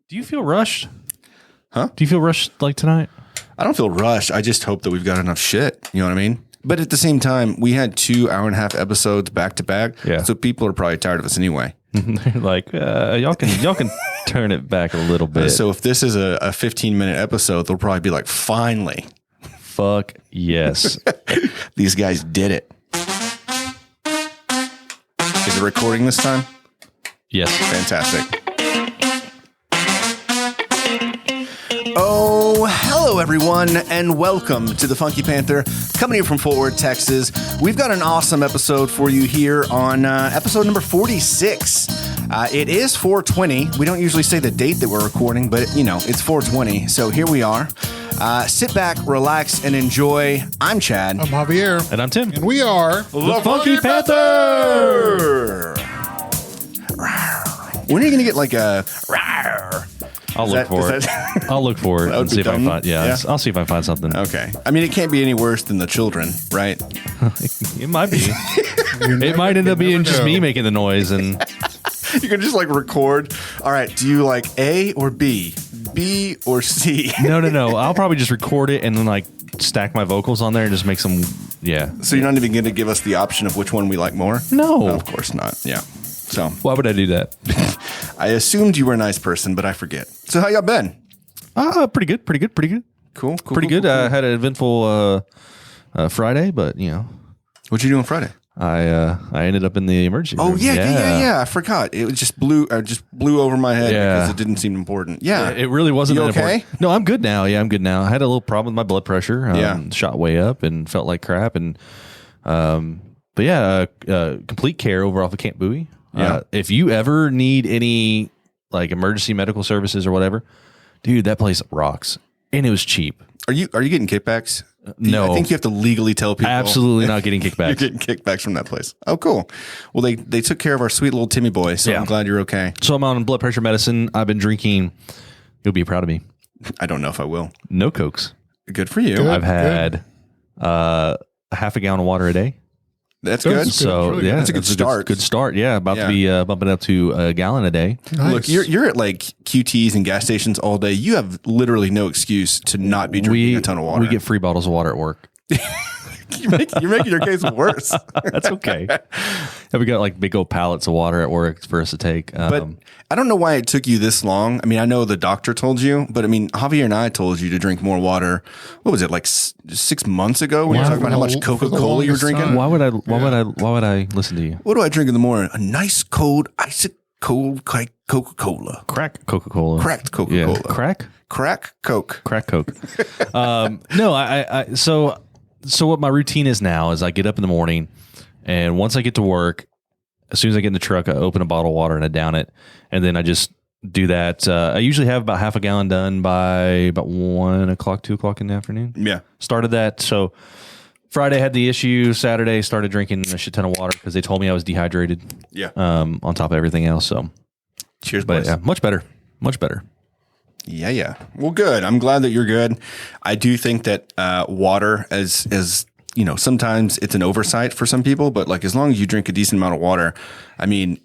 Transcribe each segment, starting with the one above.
Do you feel rushed? Huh? Do you feel rushed like tonight? I don't feel rushed. I just hope that we've got enough shit. You know what I mean? But at the same time, we had 2 hour-and-a-half episodes back to back. Yeah. So people are probably tired of us anyway. They're like, y'all can turn it back a little bit. So if this is a 15-minute episode, they'll probably be like, finally. Fuck yes. These guys did it. Is it recording this time? Yes. Fantastic. Oh, hello everyone, and welcome to the Funky Panther, coming here from Fort Worth, Texas. We've got an awesome episode for you here on episode number 46. It is 420. We don't usually say the date that we're recording, but you know, it's 420. So here we are. Sit back, relax, and enjoy. I'm Chad. I'm Javier. And I'm Tim. And we are the Funky Panther. When are you going to get like a... I'll look for it. I'll look for it and see if I can find. Yeah, I'll see if I can find something. Okay. I mean, it can't be any worse than the children, right? It might be. It might end up being just me making the noise, and you can just like record. All right. Do you like A or B? B or C? No. I'll probably just record it and then like stack my vocals on there and just make some. Yeah. So you're not even going to give us the option of which one we like more? No, of course not. Yeah. So why would I do that? I assumed you were a nice person, but I forget. So how y'all been? Pretty good. Cool. Pretty good. I had an eventful Friday, but you know, What'd you do on Friday? I ended up in the emergency room. Oh yeah. I forgot. It just blew over my head because it didn't seem important. Yeah, it really wasn't. You that okay? important. No, I'm good now. Yeah, I'm good now. I had a little problem with my blood pressure. Shot way up and felt like crap. And but yeah, complete care over off of Camp Bowie. Yeah. If you ever need any like emergency medical services or whatever, dude, that place rocks, and it was cheap. Are you getting kickbacks? No, I think you have to legally tell people. Absolutely not getting kickbacks. You're getting kickbacks from that place. Oh, cool. Well, they took care of our sweet little Timmy boy, so I'm glad you're okay. So I'm on blood pressure medicine. I've been drinking. You'll be proud of me. I don't know if I will. No Cokes. Good for you. Good. I've had a half a gallon of water a day. That's good. So really yeah, that's a good start. Good start. Yeah, about to be bumping up to a gallon a day. Nice. Look, you're at like QTs and gas stations all day. You have literally no excuse to not be drinking a ton of water. We get free bottles of water at work. You're making your case worse. That's okay. We got like big old pallets of water at work for us to take. But I don't know why it took you this long. I mean, I know the doctor told you, but I mean, Javier and I told you to drink more water. What was it, like 6 months ago when you were talking about how much Coca-Cola you were drinking? Why would I listen to you? What do I drink in the morning? A nice cold, icy cold Coca-Cola. Crack Coca-Cola. Cracked Coca-Cola. Yeah. Crack Coke. Crack Coke. No, so what my routine is now is I get up in the morning, and once I get to work, as soon as I get in the truck, I open a bottle of water and I down it, and then I just do that. I usually have about half a gallon done by about 1 o'clock, 2 o'clock in the afternoon. Yeah. Started that. So Friday had the issue. Saturday started drinking a shit ton of water because they told me I was dehydrated. Yeah. On top of everything else. So Cheers, but boys. yeah, much better. Yeah. Well, good. I'm glad that you're good. I do think that water, as you know, sometimes it's an oversight for some people, but like as long as you drink a decent amount of water, I mean,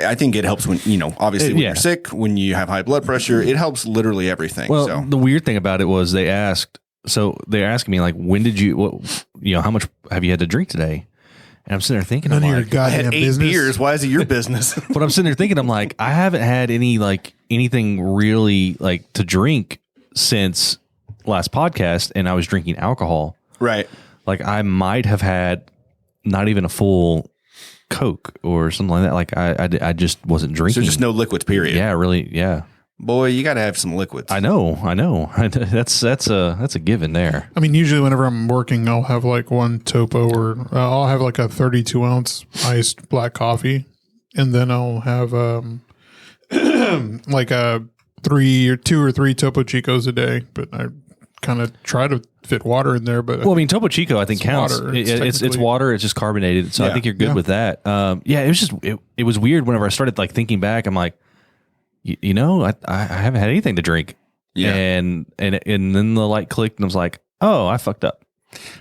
I think it helps when, you know, obviously when you're sick, when you have high blood pressure, it helps literally everything. Well, the weird thing about it was they're asking me like, when did you, how much have you had to drink today? And I'm sitting there thinking, None of your I goddamn had 8 business. beers. Why is it your business? but I'm sitting there thinking, I'm like, I haven't had anything really like to drink since last podcast, and I was drinking alcohol. Right. Like I might have had not even a full Coke or something like that. Like I just wasn't drinking. So just no liquids, period. Yeah, really. Yeah. Boy, you got to have some liquids. I know. That's a given there. I mean, usually whenever I'm working, I'll have like one Topo or I'll have like a 32 ounce iced black coffee. And then I'll have like a 2 or 3 Topo Chicos a day. But I kind of try to fit water in there. But well, I mean, Topo Chico, I think counts. Water. It's water. It's just carbonated. So I think you're good with that. It was just, it was weird whenever I started like thinking back. I'm like, you know, I haven't had anything to drink. Yeah. And then the light clicked and I was like, oh, I fucked up.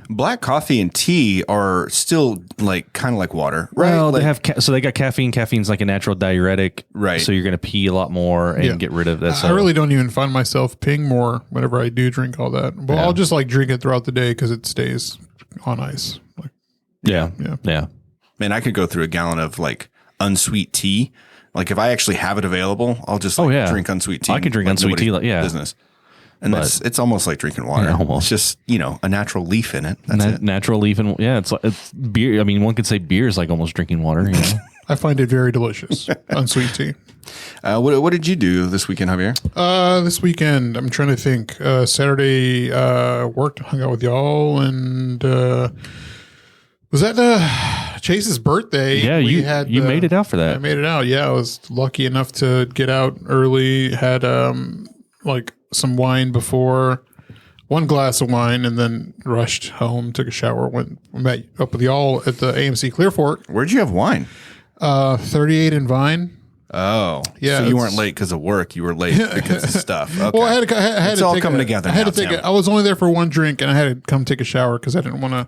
Black coffee and tea are still like kind of like water, right? Well, like, they have so they got caffeine. Caffeine's like a natural diuretic, Right. So you're going to pee a lot more and get rid of that. I really don't even find myself peeing more whenever I do drink all that. But I'll just like drink it throughout the day because it stays on ice. Like, yeah. man, I could go through a gallon of like unsweet tea. Like if I actually have it available, I'll just drink unsweet tea. I can drink unsweet tea. Business. And it's almost like drinking water. Yeah, almost. It's just, a natural leaf in it. That's it. Natural leaf. And it's beer. I mean, one could say beer is like almost drinking water. I find it very delicious. Unsweet tea. What did you do this weekend, Javier? This weekend, I'm trying to think. Saturday, worked, hung out with y'all, and was that Chase's birthday? Yeah, you made it out for that. I made it out. Yeah, I was lucky enough to get out early. Had like some wine before, one glass of wine, and then rushed home, took a shower, met up with y'all at the AMC Clear Fork. Where'd you have wine? 38 in Vine. Oh, yeah. So you weren't late because of work. You were late because of stuff. Okay. Well, I had it's to all take coming together. I was only there for one drink, and I had to come take a shower because I didn't want to.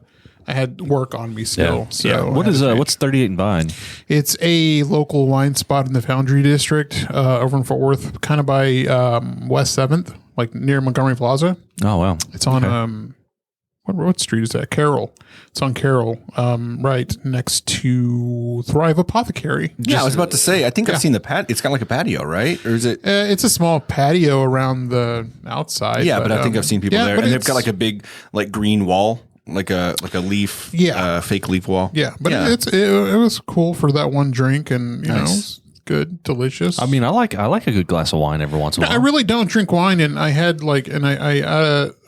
I had work on me still. Yeah. So what's 38 and Vine? It's a local wine spot in the Foundry District over in Fort Worth, kind of by West 7th, like near Montgomery Plaza. Oh wow, it's on what street is that? Carroll. It's on Carroll, right next to Thrive Apothecary. Yeah, I was about to say. I think I've seen the patio. It's got like a patio, right? Or is it? It's a small patio around the outside. Yeah, but I think I've seen people there, and they've got like a big like green wall. Like a leaf, fake leaf wall. Yeah, but it was cool for that one drink, and you know, it's good, delicious. I mean, I like a good glass of wine every once in a while. I really don't drink wine, and I had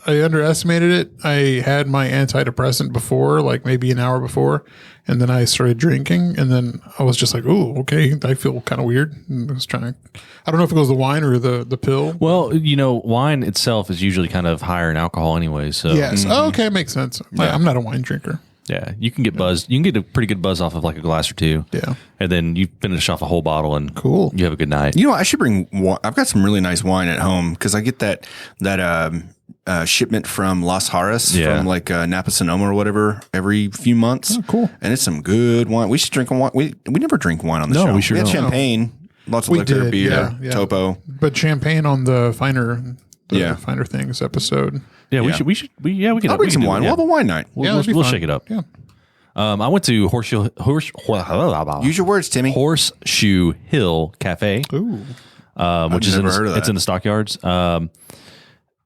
I underestimated it. I had my antidepressant before, like maybe an hour before, and then I started drinking, and then I was just like, "Oh, okay, I feel kind of weird." And I was trying to, I don't know if it was the wine or the pill. Well, wine itself is usually kind of higher in alcohol anyway. So yes, okay, makes sense. Yeah. I'm not a wine drinker. Yeah, you can get buzzed. You can get a pretty good buzz off of like a glass or two. Yeah, and then you finish off a whole bottle, and cool. You have a good night. I should bring. I've got some really nice wine at home because I get that shipment from Las Haras from like Napa Sonoma or whatever every few months. Oh, cool. And it's some good wine. We should drink wine. We never drink wine on the show. We had champagne, lots of liquor, beer, topo, but champagne on the finer things episode. Yeah, we should. I'll bring some wine. We'll have a wine night. We'll shake it up. Yeah. I went to Use your words, Timmy. Horseshoe Hill Cafe. Ooh. Which is it's in the Stockyards.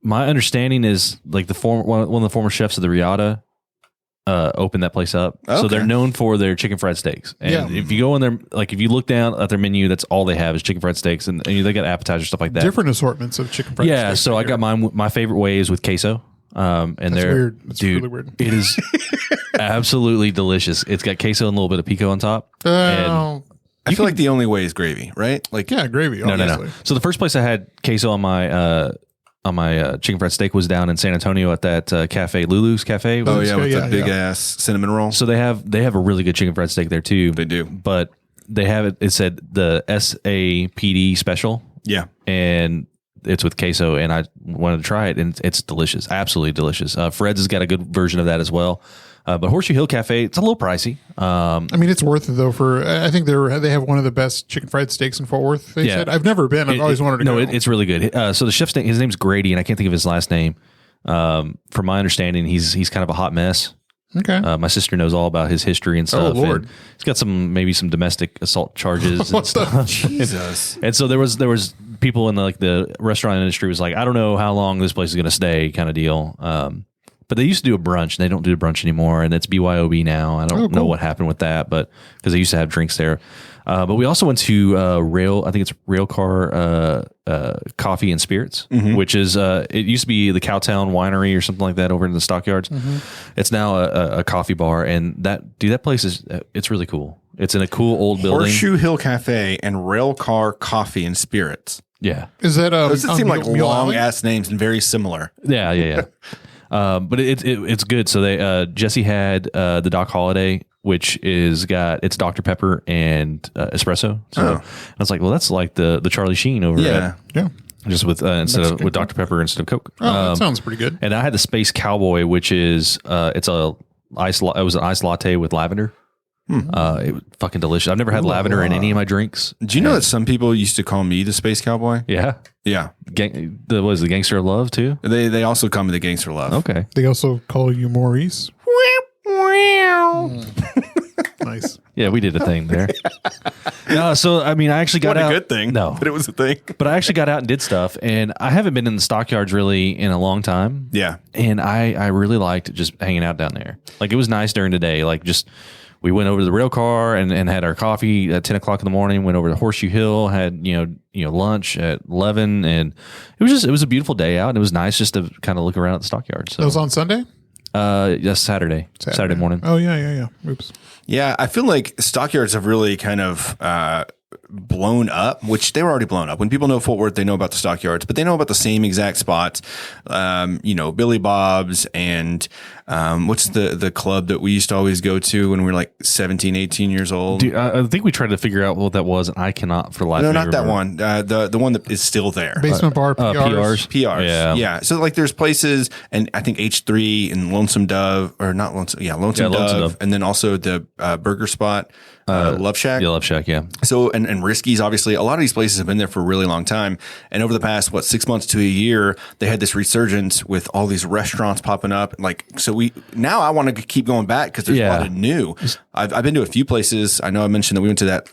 My understanding is like one of the former chefs of the Riata opened that place up. Okay. So they're known for their chicken fried steaks. And if you go in there, like if you look down at their menu, that's all they have is chicken fried steaks, and they got appetizers, stuff like that. Different assortments of chicken fried steaks. Yeah, so I got mine. My favorite way is with queso. And that's weird. It's really weird. It is absolutely delicious. It's got queso and a little bit of pico on top. I feel like the only way is gravy, right? Like gravy. Obviously. No. So the first place I had queso on my chicken fried steak was down in San Antonio at that cafe, Lulu's Cafe. With the big ass cinnamon roll. So they have a really good chicken fried steak there too. They do, but they have it. It said the SAPD special. Yeah, and it's with queso, and I wanted to try it, and it's delicious, absolutely delicious. Fred's has got a good version of that as well. But Horseshoe Hill Cafe, it's a little pricey. I mean, it's worth it though. I think they have one of the best chicken fried steaks in Fort Worth. They said I've never been. I've always wanted to go. No, it's really good. So the chef's name, his name's Grady, and I can't think of his last name. From my understanding, he's kind of a hot mess. Okay. My sister knows all about his history and stuff. Oh Lord, he's got some domestic assault charges and stuff. Jesus. And so there was people in the restaurant industry was like, I don't know how long this place is going to stay, kind of deal. But they used to do a brunch. They don't do a brunch anymore, and it's BYOB now. I don't know what happened with that, but because they used to have drinks there. But we also went to Railcar Coffee and Spirits, which is it used to be the Cowtown Winery or something like that over in the Stockyards. It's now a coffee bar, and that place it's really cool. It's in a cool old building. Horseshoe Hill Cafe and Railcar Coffee and Spirits. Yeah, is that those seem like long ass names and very similar. Yeah. But it's good. So they Jesse had the Doc Holiday, which it's Dr. Pepper and espresso. So I was like, well, that's like the Charlie Sheen over at just with with Dr. Pepper instead of Coke. Oh, that sounds pretty good. And I had the Space Cowboy, which is it was an iced latte with lavender. It was fucking delicious. I've never had lavender in any of my drinks. Do you know that some people used to call me the Space Cowboy? Yeah. Yeah. What is the Gangster of Love too? They also call me the Gangster of Love. Okay. They also call you Maurice. Nice. Yeah, we did a thing there. No, so I mean, I actually got out. What a good thing. No, but it was a thing. But I actually got out and did stuff, and I haven't been in the stockyards really in a long time. Yeah, and I really liked just hanging out down there. Like it was nice during the day. Like just we went over to the rail car and had our coffee at 10 o'clock in the morning. Went over to Horseshoe Hill, had lunch at 11, and it was a beautiful day out. And it was nice just to kind of look around at the stockyards. So. That was on Sunday. Yes, Saturday morning. Oh yeah. Oops. Yeah, I feel like stockyards have really kind of blown up, which they were already blown up. When people know Fort Worth, they know about the stockyards, but they know about the same exact spots. Billy Bob's and what's the club that we used to always go to when we were like 17, 18 years old? Dude, I think we tried to figure out what that was, and I cannot for the life of me not that remember. one. The one that is still there. Basement bar, PRs. PRs. Yeah. So like there's places, and I think H3 and Lonesome Dove, or not Lonesome. Yeah, Lonesome Dove. And then also the burger spot, Love Shack. Yeah, Love Shack, yeah. So, and Risky's, obviously, a lot of these places have been there for a really long time. And over the past, 6 months to a year, they had this resurgence with all these restaurants popping up. Like, so now I want to keep going back because there's a lot of new. I've been to a few places. I know I mentioned that we went to that,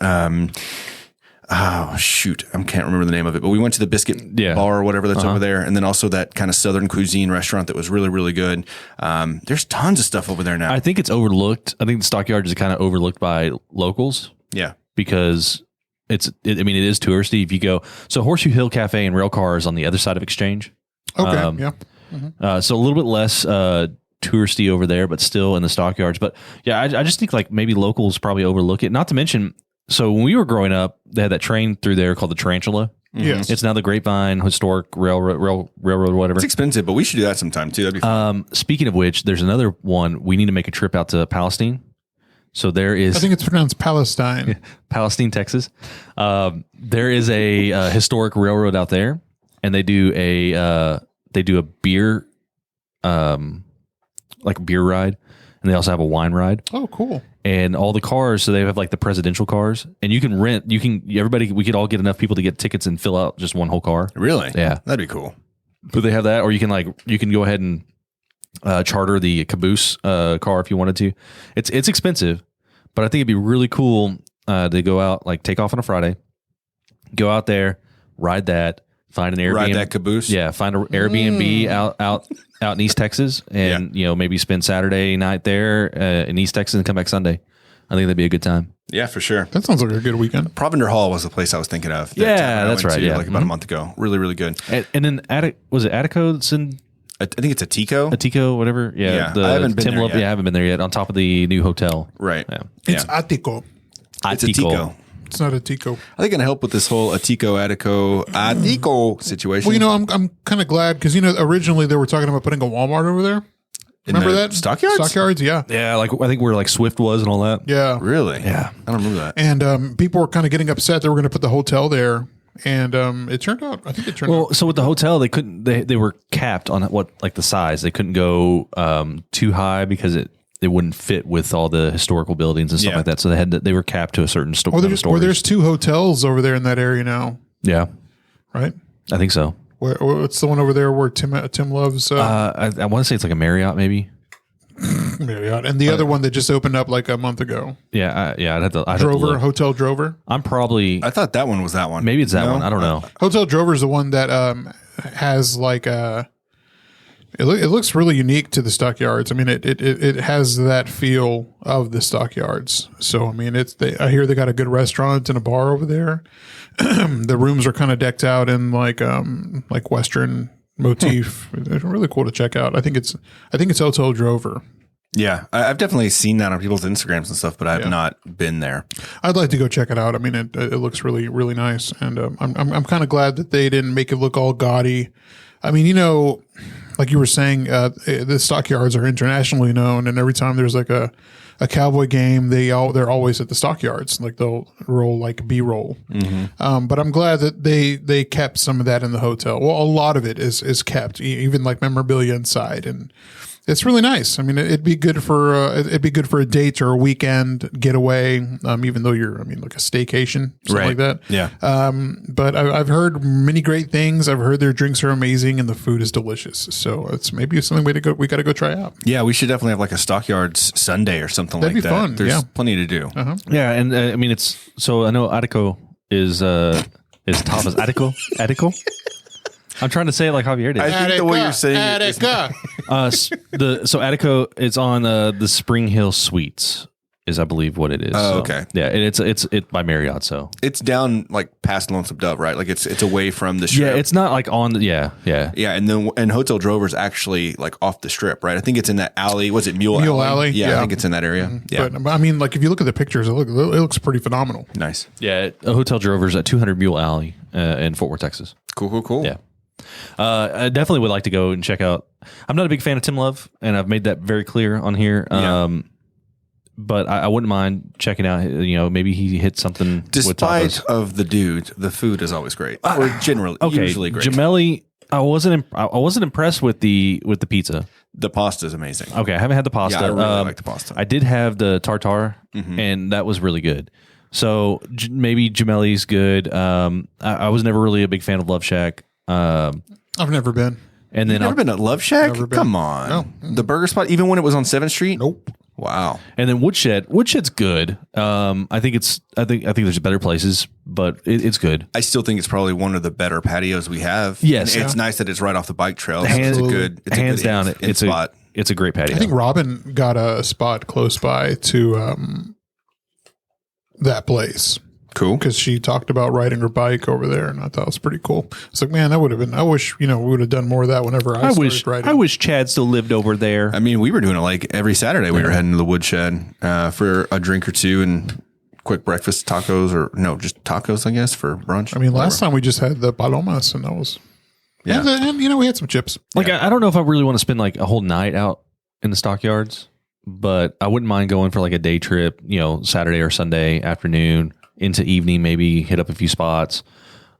I can't remember the name of it, but we went to the Biscuit Bar or whatever that's over there. And then also that kind of Southern cuisine restaurant that was really, really good. There's tons of stuff over there now. I think it's overlooked. I think the stockyard is kind of overlooked by locals. Yeah. Because it is touristy. If you go, so Horseshoe Hill Cafe and Rail Car is on the other side of Exchange. Okay. Yeah. Mm-hmm. So a little bit less touristy over there, but still in the stockyards. But yeah, I just think like maybe locals probably overlook it. Not to mention, so when we were growing up, they had that train through there called the Tarantula. Yes. It's now the Grapevine Historic Railroad, whatever. It's expensive, but we should do that sometime too. That'd be fun. Speaking of which, there's another one. We need to make a trip out to Palestine. So there is, I think it's pronounced Palestine. Palestine, Texas. There is a historic railroad out there, and they do a beer, like a beer ride, and they also have a wine ride. Oh, cool. And all the cars, so they have like the presidential cars, and you can rent. We could all get enough people to get tickets and fill out just one whole car. Really? Yeah, that'd be cool. But they have that, or you can go ahead and charter the caboose car if you wanted to. It's expensive, but I think it'd be really cool to go out, like take off on a Friday, go out there, ride that, find an Airbnb, ride that caboose. Yeah, find an Airbnb out in East Texas, and maybe spend Saturday night there in East Texas and come back Sunday. I think that'd be a good time. Yeah, for sure. That sounds like a good weekend. Provender Hall was the place I was thinking of. That's right. Yeah, like about a month ago. Really, really good. And then was it Attico that's in? I think it's Atico, whatever. Yeah, I haven't been there yet. I haven't been there yet. On top of the new hotel, right? Yeah. It's Atico. It's Atico. It's not Atico. I think gonna help with this whole Atico situation. Well, I'm kind of glad because originally they were talking about putting a Walmart over there. Remember that? Stockyards? Stockyards, yeah. Yeah, like I think where like Swift was and all that. Yeah. Really? Yeah. I don't remember that. And people were kind of getting upset they were going to put the hotel there. And it turned out, I think it turned out. Well, so with the hotel, they were capped on the size. They couldn't go too high because it wouldn't fit with all the historical buildings and stuff like that. So they were capped to a certain there's 2 hotels over there in that area now. Yeah. Right? I think so. What's the one over there where Tim loves? I want to say it's like a Marriott, maybe. Marriott, and the other one that just opened up like a month ago. Yeah, I'd have to. Hotel Drover. I thought that one was that one. Maybe it's that one. I don't know. Hotel Drover is the one that has like a. It looks really unique to the stockyards. I mean, it has that feel of the stockyards. So I mean, I hear they got a good restaurant and a bar over there. The rooms are kind of decked out in like Western motif. It's really cool to check out. I think it's Hotel Drover. Yeah, I've definitely seen that on people's Instagrams and stuff, but I have not been there. I'd like to go check it out. I mean, it looks really, really nice, and I'm kind of glad that they didn't make it look all gaudy. I mean, like you were saying, the stockyards are internationally known, and every time there's like a a cowboy game, they're always at the stockyards. Like they'll roll like B-roll. But I'm glad that they kept some of that in the hotel. Well, a lot of it is kept, even like memorabilia inside, and it's really nice. I mean, it'd be good for a date or a weekend getaway. Even though like a staycation, something like that. Yeah. But I've heard many great things. I've heard their drinks are amazing and the food is delicious. So it's maybe something we got to go try out. Yeah, we should definitely have like a Stockyards Sunday or something That'd like be that. fun, There's yeah. plenty to do. Yeah, and I mean I know Attico is top as Attico. I'm trying to say it like Javier did. I think the way you're saying it is Attico, it's on the Spring Hill Suites, is I believe what it is. Oh, So, okay. Yeah, and it's by Marriott. So it's down like past Lonesome Dove, right? Like it's away from the strip. yeah, it's not like on the yeah. Yeah, and Hotel Drover's actually like off the strip, right? I think it's in that alley. Was it Mule Alley? Yeah, Yeah. I think it's in that area. Yeah, But I mean, like if you look at the pictures, it looks pretty phenomenal. nice. Yeah, Hotel Drover's at 200 Mule Alley in Fort Worth, Texas. Cool. Yeah. I definitely would like to go and check out. I'm not a big fan of Tim Love, and I've made that very clear on here. Yeah. But I wouldn't mind checking out. Maybe he hit something. with Despite tacos. of the dude, the food is always great, or generally usually great. Gemelli, I wasn't impressed with the pizza. The pasta is amazing. Okay, I haven't had the pasta. Yeah, I really like the pasta. I did have the tartare, and that was really good. So maybe Gemelli's good. I was never really a big fan of Love Shack. I've never been. And then Never been at Love Shack? Never been. Come on. No. The burger spot, even when it was on 7th Street? Nope. Wow. And then Woodshed. Woodshed's good. I think there's better places, but it's good. I still think it's probably one of the better patios we have. Yes. And it's nice that it's right off the bike trail. So Hands- it's a good down, in spot. It's a great patio. I think Robin got a spot close by to that place. Cool. Because she talked about riding her bike over there, and I thought it was pretty cool. It's like, man, that would have been. I wish we would have done more of that whenever I started riding. I wish Chad still lived over there. I mean, we were doing it like every Saturday. We were heading to the Woodshed for a drink or two and quick breakfast tacos, or no, just tacos, I guess, for brunch. I mean, last time we just had the palomas, and that was Yeah. and we had some chips. Like I don't know if I really want to spend like a whole night out in the stockyards, but I wouldn't mind going for like a day trip. Saturday or Sunday afternoon into evening, maybe hit up a few spots.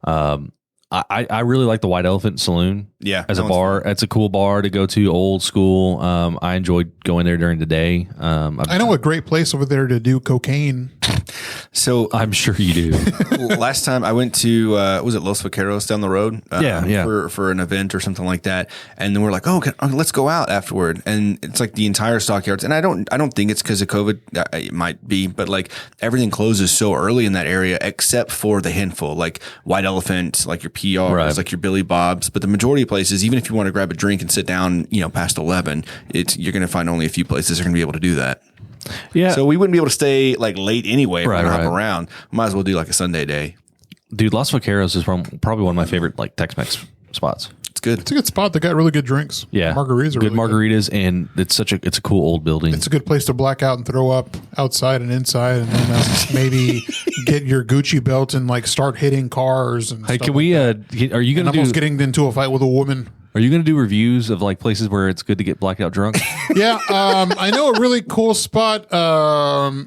I really like the White Elephant Saloon. Yeah, as a that one's bar, it's a cool bar to go to, old school. I enjoyed going there during the day. I know a great place over there to do cocaine. So I'm sure you do. last time I went to was it Los Vaqueros down the road? Yeah. For an event or something like that, and then we're like, let's go out afterward, and it's like the entire stockyards. And I don't think it's because of COVID. It might be, but like everything closes so early in that area, except for the handful, like White Elephant, like your PRs, Right. like your Billy Bob's. But the majority of places, even if you want to grab a drink and sit down, past 11, you're going to find only a few places that are going to be able to do that. Yeah. So we wouldn't be able to stay like late anyway. If we're Right, gonna right. hop around. Might as well do like a Sunday day. Dude, Los Vaqueros is probably one of my favorite like Tex-Mex spots. It's good. It's a good spot. They got really good drinks. Yeah, margaritas are good really margaritas, and it's a cool old building. It's a good place to black out and throw up outside and inside, and then maybe get your Gucci belt and like start hitting cars. And Hey, stuff can we? Are you and gonna almost do? getting into a fight with a woman. Are you gonna do reviews of like places where it's good to get blackout drunk? Yeah, I know a really cool spot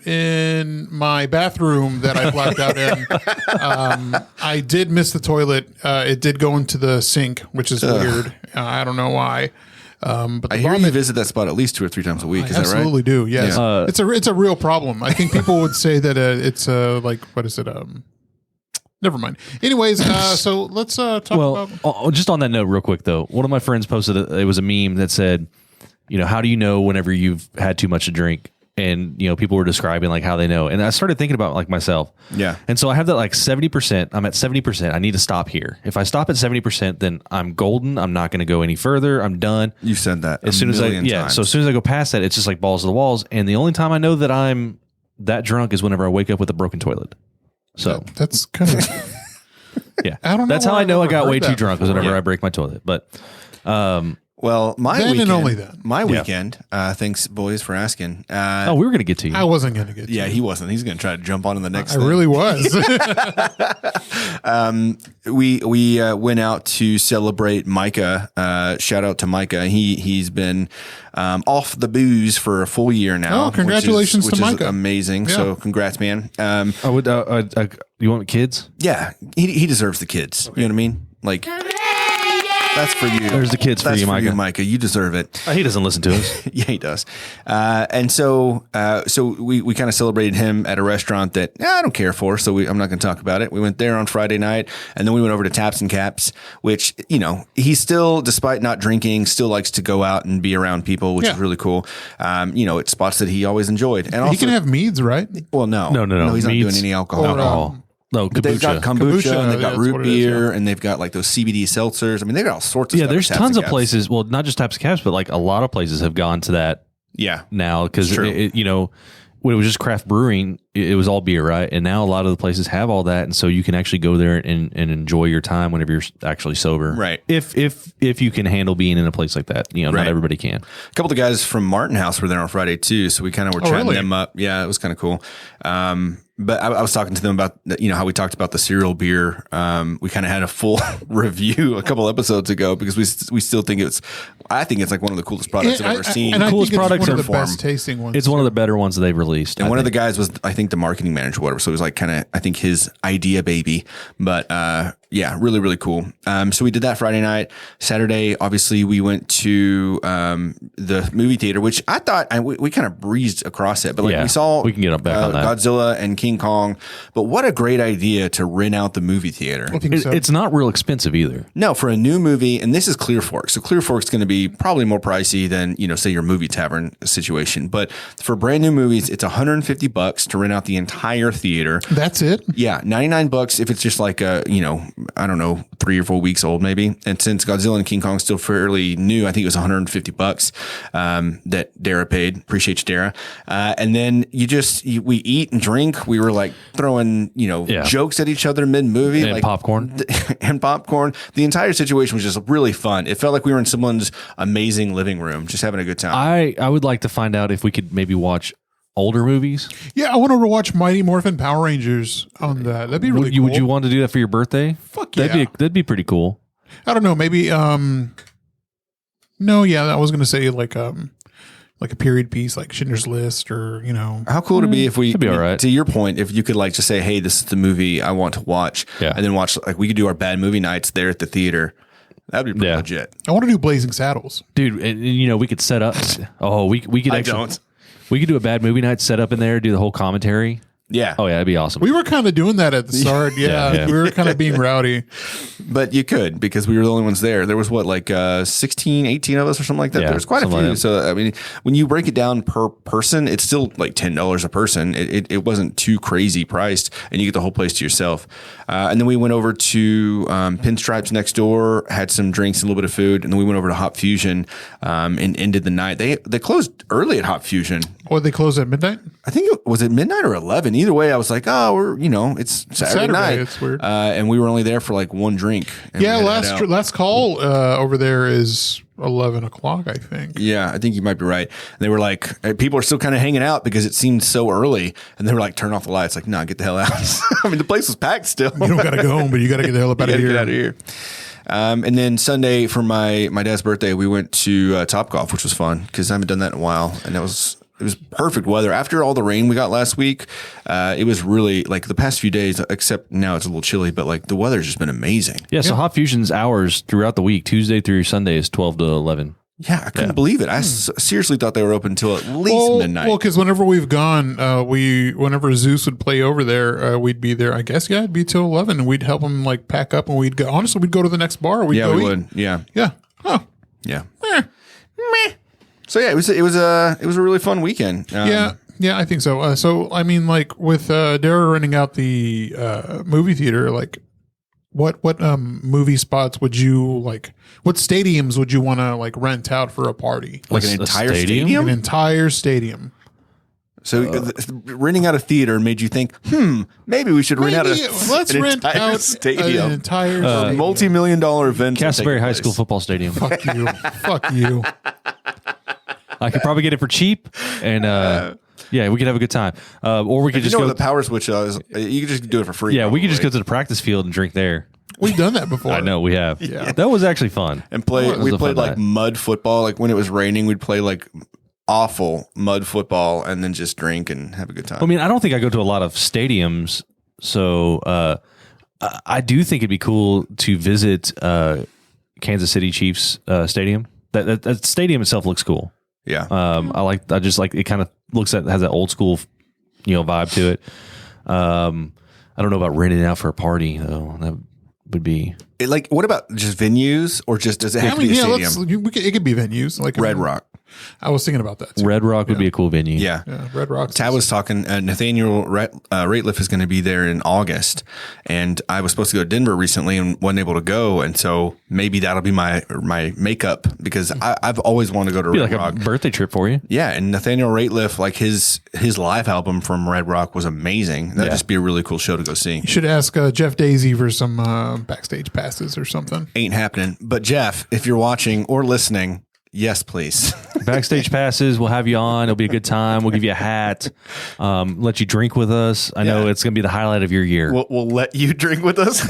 in my bathroom that I blacked out in. I did miss the toilet. It did go into the sink, which is weird. I don't know why. But I hear you visit that spot at least 2 or 3 times a week. Is that right? absolutely do. Yes, Yeah. it's a real problem. I think people would say that it's like what is it? Never mind. Anyways, so let's talk Well, about. just on that note, real quick though, one of my friends posted it was a meme that said, how do you know whenever you've had too much to drink? And people were describing like how they know, and I started thinking about like myself. Yeah. And so I have that like 70%. I'm at 70%. I need to stop here. If I stop at 70%, then I'm golden. I'm not going to go any further. I'm done. You said that As soon as times. so as soon as I go past that, it's just like balls to the walls. And the only time I know that I'm that drunk is whenever I wake up with a broken toilet. So That's kind of. yeah, I don't know that's how where I know I I've got ever way heard too that drunk was before. whenever Yeah. I break my toilet. But Well, Well, my Then and weekend, only then. My weekend. Thanks, boys, for asking. We were going to get to you. I wasn't going to get to Yeah, you. he wasn't. He's going to try to jump on in the next I thing. really was. We went out to celebrate Micah. Shout out to Micah. He's been off the booze for a full year now. Oh, congratulations which to is Micah. amazing. Yeah. So congrats, man. I would. You want kids? Yeah, he deserves the kids. You know what I mean? Like, that's for you. There's the kids for That's you, Micah. Micah. You deserve it. He doesn't listen to us. Yeah, he does. And so we kind of celebrated him at a restaurant that I don't care for, so I'm not going to talk about it. We went there on Friday night, and then we went over to Taps and Caps, which, he still, despite not drinking, still likes to go out and be around people, which is really cool. It's spots that he always enjoyed. And also, He can have meads, right? well, no. No. He's not Meads doing any alcohol. Alcohol. No, But they've got kombucha. kombucha, and they've got that's root what it is, beer, and they've got like those CBD seltzers. I mean, they've got all sorts of stuff. There's at Taps tons and of Caps. places. Well, not just Taps and Caps, but like a lot of places have gone to that Yeah. now because True. when it was just craft brewing, it was all beer, right? And now a lot of the places have all that, and so you can actually go there and enjoy your time whenever you're actually sober, Right. If you can handle being in a place like that, not Right. everybody can. A couple of the guys from Martin House were there on Friday too, so we kind of were chatting really? them up. Yeah, it was kind of cool. But I was talking to them about how we talked about the cereal beer. We kind of had a full review a couple episodes ago because we still think I think it's like one of the coolest products I've ever seen. And I Coolest think it's products one in of the form. best tasting ones. It's one of the better ones that they've released. And one of the guys was, I think, the marketing manager, or whatever. So it was like kind of, I think, his idea baby. But yeah, really, really cool. So we did that Friday night. Saturday, obviously, we went to the movie theater, which I thought we kind of breezed across it. But like we saw, we can get back on that. Godzilla and King Kong. But what a great idea to rent out the movie theater. I think so. It's not real expensive either. No, for a new movie, and this is Clear Fork. So Clear Fork's going to be probably more pricey than, say your movie tavern situation. But for brand new movies, it's $150 to rent out the entire theater. That's it? Yeah, $99 if it's just like I don't know, 3 or 4 weeks old maybe. And since Godzilla and King Kong is still fairly new, I think it was $150 that Dara paid. Appreciate you, Dara. And then we eat and drink. We were like throwing jokes at each other mid movie, And like popcorn. and popcorn. The entire situation was just really fun. It felt like we were in someone's amazing living room, just having a good time. I would like to find out if we could maybe watch older movies. Yeah, I want to watch Mighty Morphin Power Rangers on that. That'd be really cool. Would you want to do that for your birthday? Fuck yeah. That'd be pretty cool. I don't know. Maybe, no, yeah, I was going to say like a period piece, like Schindler's List or, How cool would it be if we, It'd be all right. to your point, if you could like just say, hey, this is the movie I want to watch, and then watch, like we could do our bad movie nights there at the theater. That'd be pretty legit. I want to do Blazing Saddles. Dude, and we could set up. Oh, we could actually. We could do a bad movie night, set up in there, do the whole commentary. Yeah. Oh yeah, that'd be awesome. We were kind of doing that at the start. Yeah. We were kind of being rowdy. But you could, because we were the only ones there. There was 16, 18 of us or something like that. Yeah, there was quite a few. something like that. So, I mean, when you break it down per person, it's still like $10 a person. It wasn't too crazy priced, and you get the whole place to yourself. And then we went over to Pinstripes next door, had some drinks and a little bit of food, and then we went over to Hop Fusion and ended the night. They closed early at Hop Fusion. Or they close at midnight? I think was it midnight or 11. Either way, I was like, oh, it's Saturday night. It's weird. And we were only there for like one drink. And Yeah, we had to head out. last call over there is 11 o'clock, I think. Yeah, I think you might be right. And they were like, people are still kind of hanging out because it seemed so early. And they were like, turn off the lights. Like, nah, get the hell out. I mean, the place was packed still. You don't got to go home, but you got to get the hell up out of Get here. out of here. And then Sunday for my dad's birthday, we went to Topgolf, which was fun because I haven't done that in a while. And it was perfect weather. After all the rain we got last week, it was really like the past few days, except now it's a little chilly, but like the weather's just been amazing. Yeah, so Hop Fusion's hours throughout the week, Tuesday through Sunday, is 12 to 11. Yeah, I couldn't believe it. I seriously thought they were open until at least midnight. Well, because whenever we've gone, whenever Zeus would play over there, we'd be there. I guess it'd be till 11, and we'd help him like pack up, and we'd go. Honestly, we'd go to the next bar. We'd yeah, go we eat. would. Yeah, Yeah. Oh. yeah. So yeah, it was a really fun weekend. Yeah, I think so. So I mean, like with Dara renting out the movie theater, like what movie spots would you like? What stadiums would you want to like rent out for a party? like an A entire stadium? stadium. An entire stadium. So renting out a theater made you think, maybe we should rent out let's rent out stadium. an entire multi-million-dollar event. Castleberry High School football stadium. Fuck you. Fuck you. I could probably get it for cheap, and yeah, we could have a good time. Or we could just go. The power switch is, you could just do it for free. Yeah, probably. we could just go to the practice field and drink there. We've done that before. I know we have. Yeah. That was actually fun. And we played like night. mud football. Like when it was raining, we'd play like awful mud football and then just drink and have a good time. I mean, I don't think I go to a lot of stadiums, so I do think it'd be cool to visit Kansas City Chiefs stadium. That stadium itself looks cool. Yeah. I just like it. Kind of has that old school, vibe to it. I don't know about renting it out for a party though. That would be what about just venues or just does it have to be a stadium? It could be venues like Red Rock. I was thinking about that too. Red Rock would be a cool venue. Yeah. Red Rock. Tad was talking, Nathaniel Rateliff is going to be there in August, and I was supposed to go to Denver recently and wasn't able to go, and so maybe that'll be my makeup because I've always wanted to go to It'd Red be like Rock. a birthday trip for you. Yeah, and Nathaniel Rateliff, like his live album from Red Rock was amazing. That'd just be a really cool show to go see. You should ask Jeff Daisy for some backstage passes or something. Ain't happening. But Jeff, if you're watching or listening, yes, please. Backstage passes. We'll have you on. It'll be a good time. We'll give you a hat. Let you drink with us. I know it's going to be the highlight of your year. We'll let you drink with us.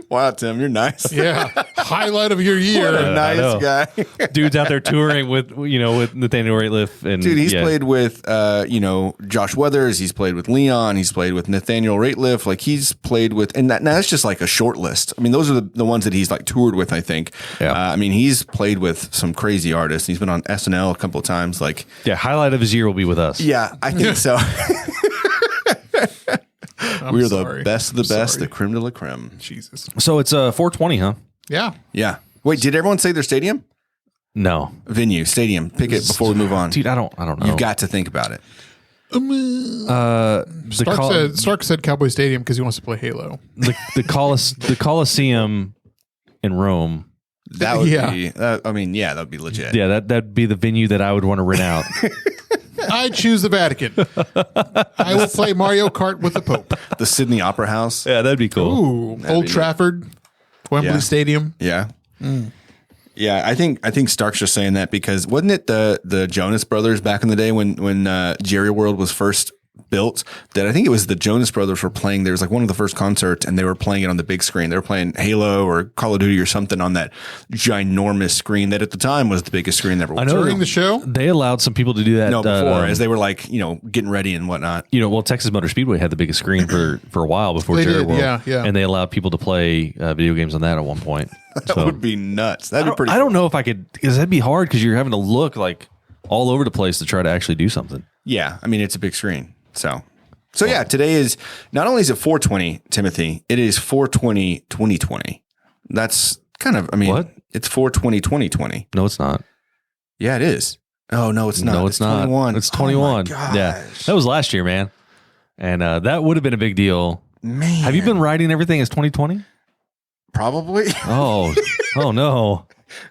Wow, Tim, you're nice. Yeah, highlight of your year. What a nice guy. Dude's out there touring with Nathaniel Rateliff, and dude, he's played with Josh Weathers. He's played with Leon. He's played with Nathaniel Rateliff. Like he's played with, and that's just like a short list. I mean, those are the ones that he's like toured with. I think. Yeah. I mean, he's played with some crazy artists. He's been on SNL a couple of times. Like, highlight of his year will be with us. Yeah, I think so. We're sorry. the best of the best, Sorry. the creme de la creme. Jesus. So it's 420, huh? Yeah. Yeah. Wait, did everyone say their stadium? No, Venue, stadium. Pick it before we move on. dude, I don't know. You've got to think about it. Stark said Cowboy Stadium because he wants to play Halo. the Coliseum in Rome. That would Yeah. be. That would be legit. Yeah, that'd be the venue that I would want to rent out. I choose the Vatican. I will play Mario Kart with the Pope. The Sydney Opera House. Yeah, that'd be cool. Ooh, Old Trafford, Wembley Yeah. Stadium. Yeah. Yeah, I think Stark's just saying that because wasn't it the Jonas Brothers back in the day when Jerry World was first built, that I think it was the Jonas Brothers were playing. There was like one of the first concerts and they were playing it on the big screen. They were playing Halo or Call of Duty or something on that ginormous screen that at the time was the biggest screen ever. I know During the show? they allowed some people to do that. No, before as they were like, getting ready and whatnot. Texas Motor Speedway had the biggest screen for a while before They Jerry did, World. yeah. And they allowed people to play video games on that at one point. That would be nuts. That'd be pretty I don't know if I could, because that'd be hard because you're having to look like all over the place to try to actually do something. Yeah, I mean it's a big screen. So yeah, today is not only is it 420, Timothy, it is 420 2020. That's kind of what? It's 420 2020. No, it's not. Yeah, it is. Oh no, it's not. No, it's not. 21. It's 21. Oh, my yeah, gosh. that was last year, man. And that would have been a big deal. Man. Have you been writing everything as 2020? Probably. Oh, oh no.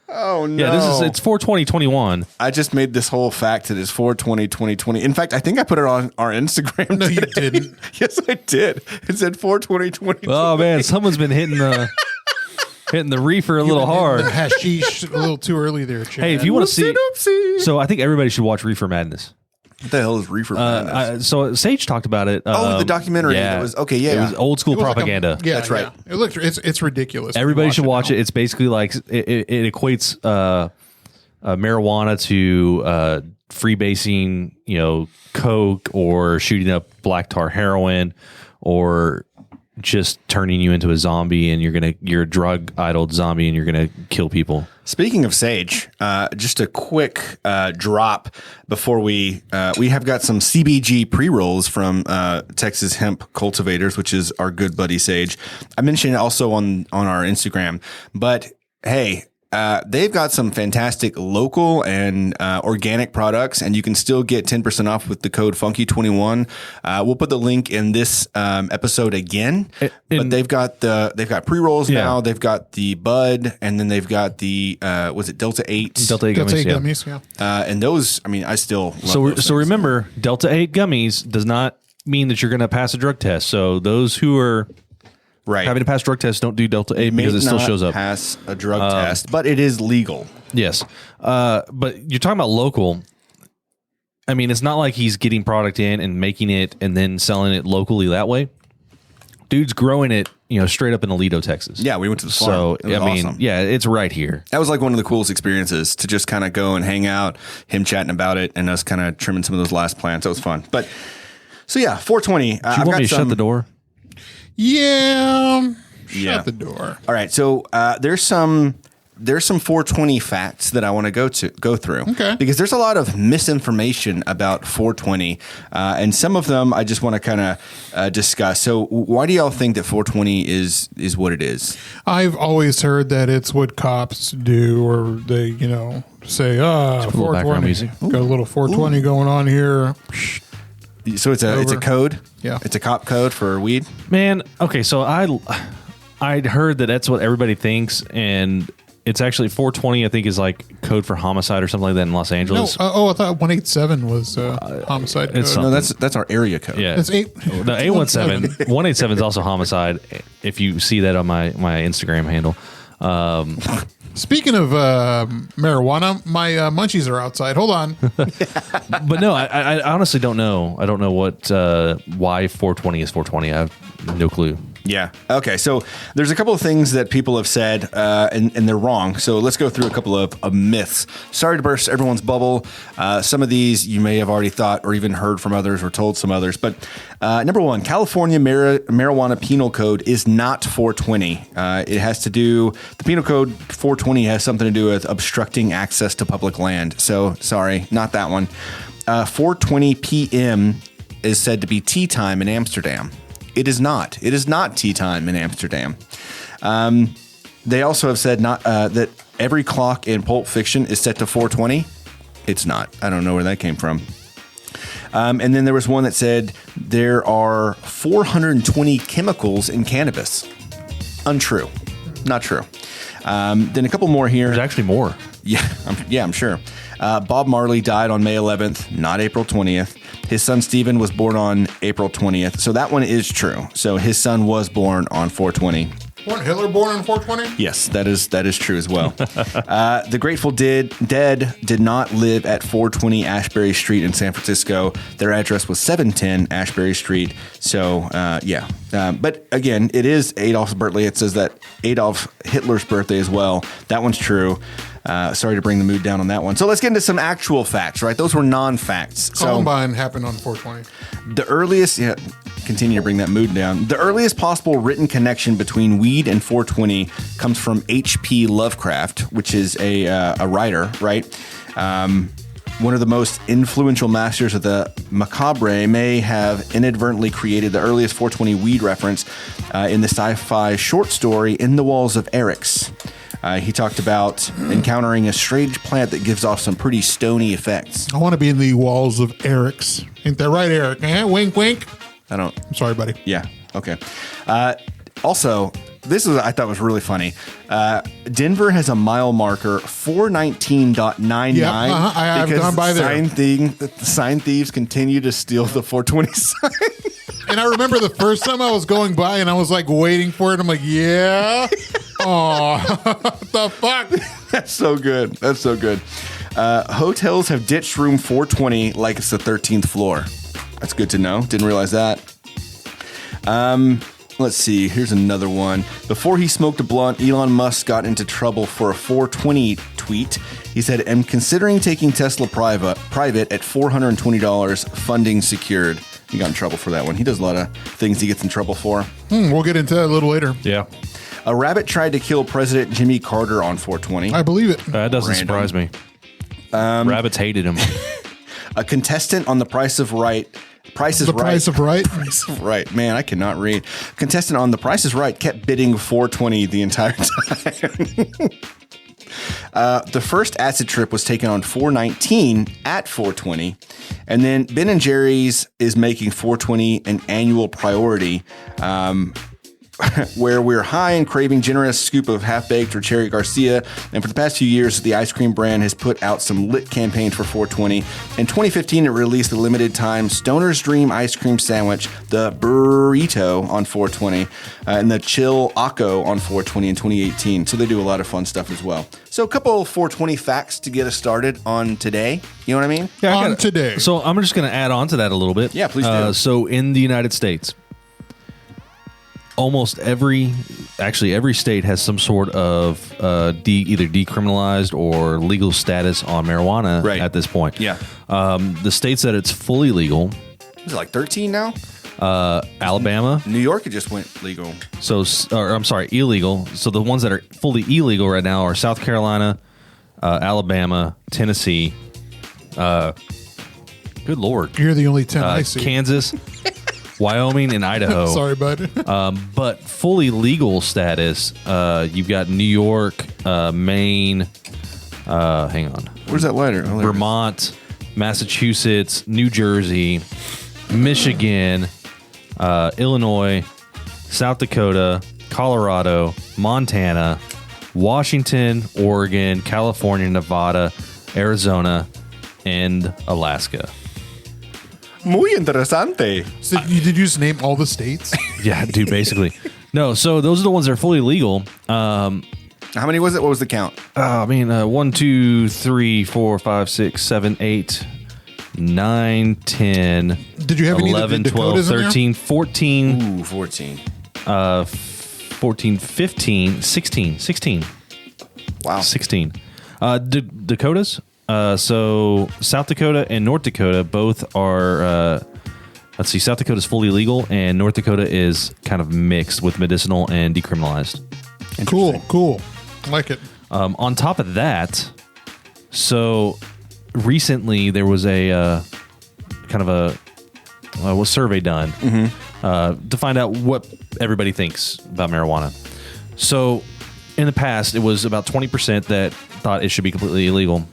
Oh no. Yeah, it's 42021. I just made this whole fact that it's 420 2020. In fact, I think I put it on our Instagram. No, you today. didn't. Yes, I did. It said 420 2020. Oh man, someone's been hitting the reefer a little hard. The hashish a little too early there, Chad. Hey, if you want to see, Oopsie. so I think everybody should watch Reefer Madness. What the hell is Reefer Madness? So Sage talked about it. the documentary. Yeah, That was okay. Yeah, it was old school It was like propaganda. yeah, That's right. yeah. It looks it's ridiculous. Everybody should watch it. It's basically like it equates marijuana to freebasing, coke, or shooting up black tar heroin, or just turning you into a zombie and you're a drug idled zombie and you're gonna kill people. Speaking of Sage, just a quick drop before we have got some CBG pre-rolls from Texas Hemp Cultivators, which is our good buddy Sage. I mentioned it also on our Instagram, but hey, they've got some fantastic local and organic products, and you can still get 10% off with the code Funky21. We'll put the link in this episode again. But they've got pre-rolls now. They've got the bud, and then they've got the was it Delta 8? Delta 8 gummies, yeah. And those, I mean, I still love those so remember, Delta 8 gummies does not mean that you're going to pass a drug test. So those who are having to pass drug tests don't do Delta 8 because it still shows up. Pass a drug test, but it is legal. Yes. But you're talking about local. I mean, it's not like he's getting product in and making it and then selling it locally that way. Dude's growing it, straight up in Alito, Texas. Yeah, we went to the farm. So, it was awesome. Yeah, it's right here. That was like one of the coolest experiences to just kind of go and hang out, him chatting about it, and us kind of trimming some of those last plants. That was fun. But, so yeah, 420. Do you want me to shut the door? Yeah. Shut the door. All right. So there's some 420 facts that I want to go through. Okay. Because there's a lot of misinformation about 420, and some of them I just want to kind of discuss. So why do y'all think that 420 is what it is? I've always heard that it's what cops do, or they, say, 420. Got a little 420 going on here. So it's a code. Yeah. It's a cop code for weed. Man, okay, so I'd heard that that's what everybody thinks, and it's actually 420. I think is like code for homicide or something like that in Los Angeles. No, I thought 187 was homicide code. No, that's our area code. Yeah, it's 817. 187 is also homicide. If you see that on my Instagram handle. Speaking of marijuana, my munchies are outside. Hold on. But no, I honestly don't know. I don't know why 420 is 420. I have no clue. Yeah. Okay. So there's a couple of things that people have said, and they're wrong. So let's go through a couple of myths. Sorry to burst everyone's bubble. Some of these you may have already thought or even heard from others or told some others. But number one, California marijuana penal code is not 420. It has to do, the penal code 420 has something to do with obstructing access to public land. So sorry, not that one. 4:20 p.m. is said to be tea time in Amsterdam. It is not. It is not tea time in Amsterdam. They also have said that every clock in Pulp Fiction is set to 4:20. It's not. I don't know where that came from. And then there was one that said there are 420 chemicals in cannabis. Untrue. Not true. Then a couple more here. There's actually more. Yeah, I'm sure. Bob Marley died on May 11th, not April 20th. His son Stephen was born on April 20th. So that one is true. So his son was born on 420. Wasn't Hitler born on 420? Yes, that is true as well. The Grateful Dead did not live at 420 Ashbury Street in San Francisco. Their address was 710 Ashbury Street. So, yeah. But again, it is Adolf's birthday. It says that Adolf Hitler's birthday as well. That one's true. Sorry to bring the mood down on that one. So let's get into some actual facts, right? Those were non-facts. Columbine happened on 420. The earliest, continue to bring that mood down. The earliest possible written connection between weed and 420 comes from H.P. Lovecraft, which is a writer, right? One of the most influential masters of the macabre may have inadvertently created the earliest 420 weed reference in the sci-fi short story In the Walls of Eryx. He talked about encountering a strange plant that gives off some pretty stony effects. I want to be in the walls of Eryx. Ain't that right, Eric? Wink, wink. I'm sorry, buddy. Yeah. Okay. Also, this is I thought was really funny. Denver has a mile marker 419.99. Yeah, I have gone by there. Sign thieves continue to steal the 420 sign. And I remember the first time I was going by and I was like waiting for it. I'm like, yeah. Oh, what the fuck? That's so good. That's so good. Hotels have ditched room 420 like it's the 13th floor. That's good to know. Didn't realize that. Let's see. Here's another one. Before he smoked a blunt, Elon Musk got into trouble for a 420 tweet. He said, I'm considering taking Tesla private at $420, funding secured. He got in trouble for that one. He does a lot of things he gets in trouble for. We'll get into that a little later. Yeah. A rabbit tried to kill President Jimmy Carter on 420. I believe it. That doesn't surprise me. Rabbits hated him. A contestant on The Price of Right. Price of Right. Man, I cannot read. Contestant on The Price is Right kept bidding 420 the entire time. The first acid trip was taken on 4/19 at 420. And then Ben & Jerry's is making 420 an annual priority, where we're high and craving generous scoop of half-baked or cherry Garcia. And for the past few years, the ice cream brand has put out some lit campaigns for 420. In 2015, it released the limited-time Stoner's Dream ice cream sandwich, the Burrito on 420, and the Chill Acco on 420 in 2018. So they do a lot of fun stuff as well. So a couple of 420 facts to get us started on today. You know what I mean? Yeah, today. So I'm just going to add on to that a little bit. Yeah, please do. So in the United States, almost every state has some sort of either decriminalized or legal status on marijuana at this point. Yeah. The states that it's fully legal. Is it like 13 now? Alabama. New York, it just went legal. Illegal. So the ones that are fully illegal right now are South Carolina, Alabama, Tennessee. Good Lord. You're the only 10 I see. Kansas. Wyoming and Idaho. Sorry, bud. But fully legal status, you've got New York, Maine, hang on. Where's that lighter? Oh, Vermont, Massachusetts, New Jersey, Michigan, Illinois, South Dakota, Colorado, Montana, Washington, Oregon, California, Nevada, Arizona, and Alaska. Muy interesante. So did you just name all the states? Yeah, dude, basically. No, so those are the ones that are fully legal. How many was it? What was the count? 1, 2, 3, 4, 5, 6, 7, 8, 9, 10. Did you have 11, any 12, 13, 14. Ooh, 14. 14, 15, 16. Wow. 16. Dakotas. So South Dakota and North Dakota both are, let's see, South Dakota is fully legal and North Dakota is kind of mixed with medicinal and decriminalized. Cool. I like it. On top of that, so recently there was a kind of a survey done to find out what everybody thinks about marijuana. So in the past, it was about 20% that thought it should be completely illegal.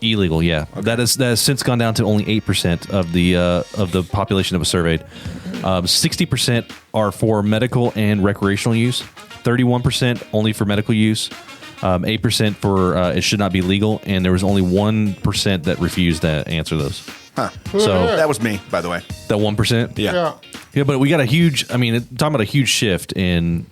Illegal, yeah. Okay. That has since gone down to only 8% of the population that was surveyed. 60% are for medical and recreational use. 31% only for medical use. 8% for it should not be legal, and there was only 1% that refused to answer those. Huh. So that was me, by the way. That 1%. Yeah. But we got a huge. I mean, talking about a huge shift in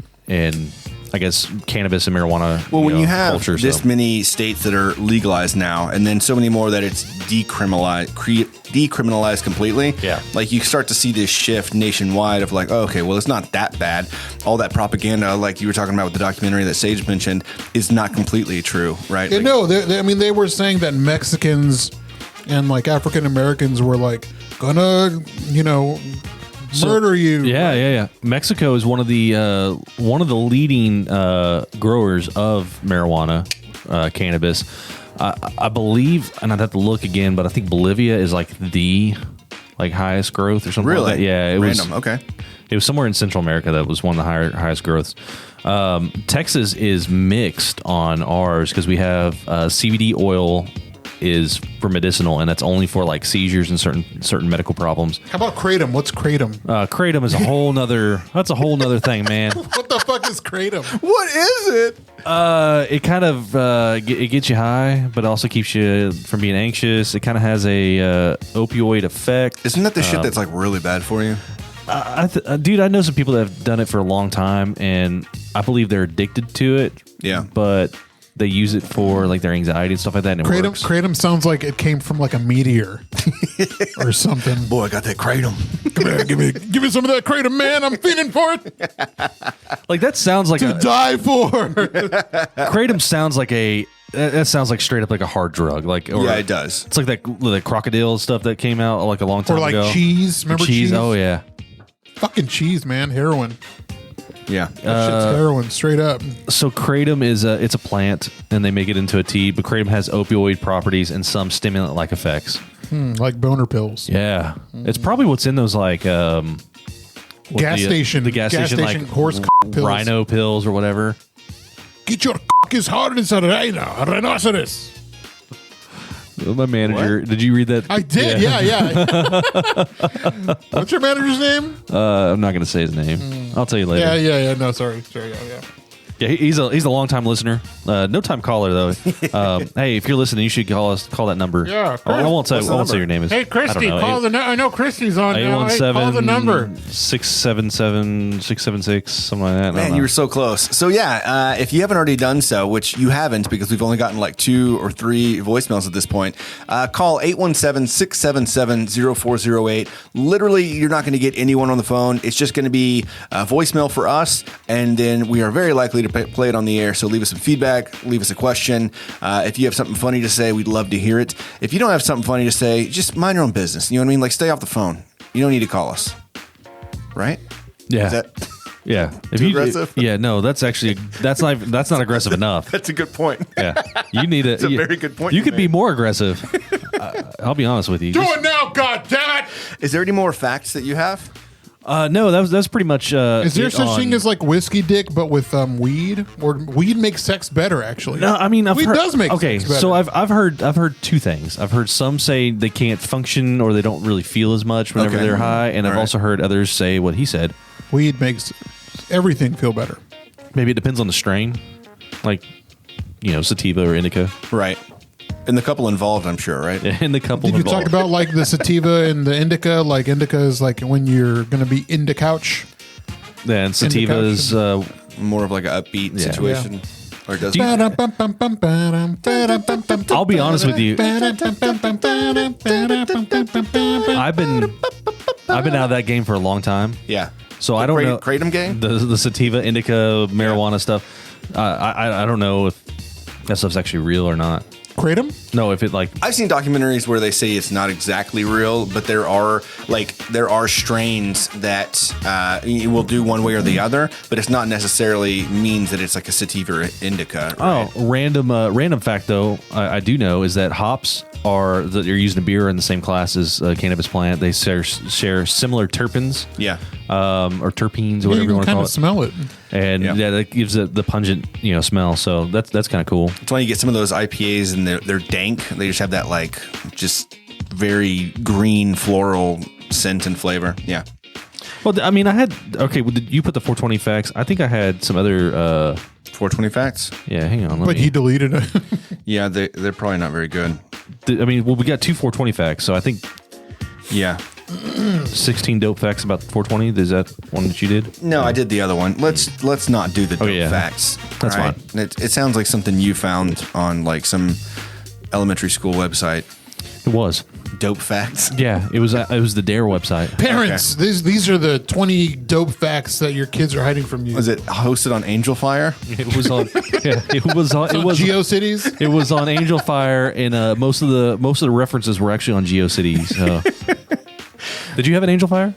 I guess cannabis and marijuana. Well, when you have culture, this many states that are legalized now, and then so many more that it's decriminalized completely, like you start to see this shift nationwide of like, oh, okay, well, it's not that bad. All that propaganda, like you were talking about with the documentary that Sage mentioned, is not completely true, right? Yeah, no, they were saying that Mexicans and like African Americans were like gonna, murder you. Yeah. Mexico is one of the leading growers of marijuana, cannabis. I believe, and I'd have to look again, but I think Bolivia is like the highest growth or something. Really? Like that. Yeah, it Random. was. Okay. It was somewhere in Central America that was one of the highest growths. Texas is mixed on ours because we have CBD oil is for medicinal, and that's only for like seizures and certain medical problems. How about kratom? What's kratom? Kratom is a whole nother thing, man. What the fuck is kratom? What is it? It kind of it gets you high, but also keeps you from being anxious. It kind of has a opioid effect. Isn't that the shit that's like really bad for you? Dude, I know some people that have done it for a long time, and I believe they're addicted to it. Yeah, but they use it for like their anxiety and stuff like that. And kratom sounds like it came from like a meteor or something. Boy, I got that kratom. Come here, give me some of that kratom, man. I'm feeling for it. Like that sounds like to die for. Kratom sounds like that sounds like straight up like a hard drug. Yeah, it does. It's like that crocodile stuff that came out like a long time ago. Or like cheese. Remember cheese? Oh yeah. Fucking cheese, man. Heroin. Yeah, that shit's heroin, straight up. So kratom is it's a plant, and they make it into a tea. But kratom has opioid properties and some stimulant-like effects, like boner pills. Yeah, it's probably what's in those like gas station like horse pills. rhino pills or whatever. Get your rock is hard as a rhinoceros. My manager. What? Did you read that? I did. Yeah. What's your manager's name? I'm not going to say his name. I'll tell you later. Yeah. No, sorry. Yeah. Yeah, he's a long time listener. No time caller though. Hey, if you're listening, you should call that number. Yeah, I won't say your name is. Hey, Christy, call the. I know Christy's on. 817 call the number. 677 676 something like that. Man, you were so close. So yeah, if you haven't already done so, which you haven't because we've only gotten like 2 or 3 voicemails at this point, call 817-677-0408. Literally, you're not going to get anyone on the phone. It's just going to be a voicemail for us, and then we are very likely to play it on the air. So leave us some feedback, leave us a question. If you have something funny to say, we'd love to hear it. If you don't have something funny to say, just mind your own business. You know what I mean? Like, stay off the phone. You don't need to call us. Right? Yeah. Is that yeah. too aggressive? Yeah, no, that's not aggressive enough. That's a good point. Yeah. You need It's a very good point. You could be more aggressive. I'll be honest with you. Do it now, goddammit! Is there any more facts that you have? No, that's pretty much. Is there such thing as like whiskey dick, but with weed? Or weed makes sex better? Actually, no. I mean, weed does make sex better. So I've heard 2 things. I've heard some say they can't function or they don't really feel as much whenever they're high, and I've also heard others say what he said. Weed makes everything feel better. Maybe it depends on the strain, like sativa or indica. Right. And the couple involved, I'm sure, right? And the couple Did you involved. talk about like the sativa and the indica? Like indica is like when you're going to be in the couch. Yeah, and sativa is more of like an upbeat situation. Yeah. Or does I'll be honest with you. I've been out of that game for a long time. Yeah. So I don't know. Kratom game? The sativa, indica, marijuana stuff. I don't know if that stuff's actually real or not. Kratom? No, if it like I've seen documentaries where they say it's not exactly real, but there are strains that will do one way or the other, but it's not necessarily means that it's like a sativa or indica. Right? Oh, random fact though, I do know is that hops that you're using in beer in the same class as a cannabis plant. They share similar terpenes. Yeah. Or terpenes or whatever you want to call it. Smell it. And that gives it the pungent, smell. So that's kind of cool. It's when you get some of those IPAs and they're dank. They just have that like just very green floral scent and flavor. Yeah. Well, I mean, did you put the 420 facts? I think I had some other 420 facts. Yeah, hang on. But he deleted it. Yeah, they're probably not very good. I mean, we got 2 420 facts, so I think 16 dope facts about 420. Is that one that you did? No, I did the other one. Let's not do the dope facts. That's fine. It sounds like something you found on like some elementary school website. It was dope facts. Yeah, it was the Dare website. Parents, these are the 20 dope facts that your kids are hiding from you. Was it hosted on Angel Fire? It was on. Yeah, it was GeoCities. It was on Angel Fire, and most of the references were actually on GeoCities. Did you have an Angel Fire?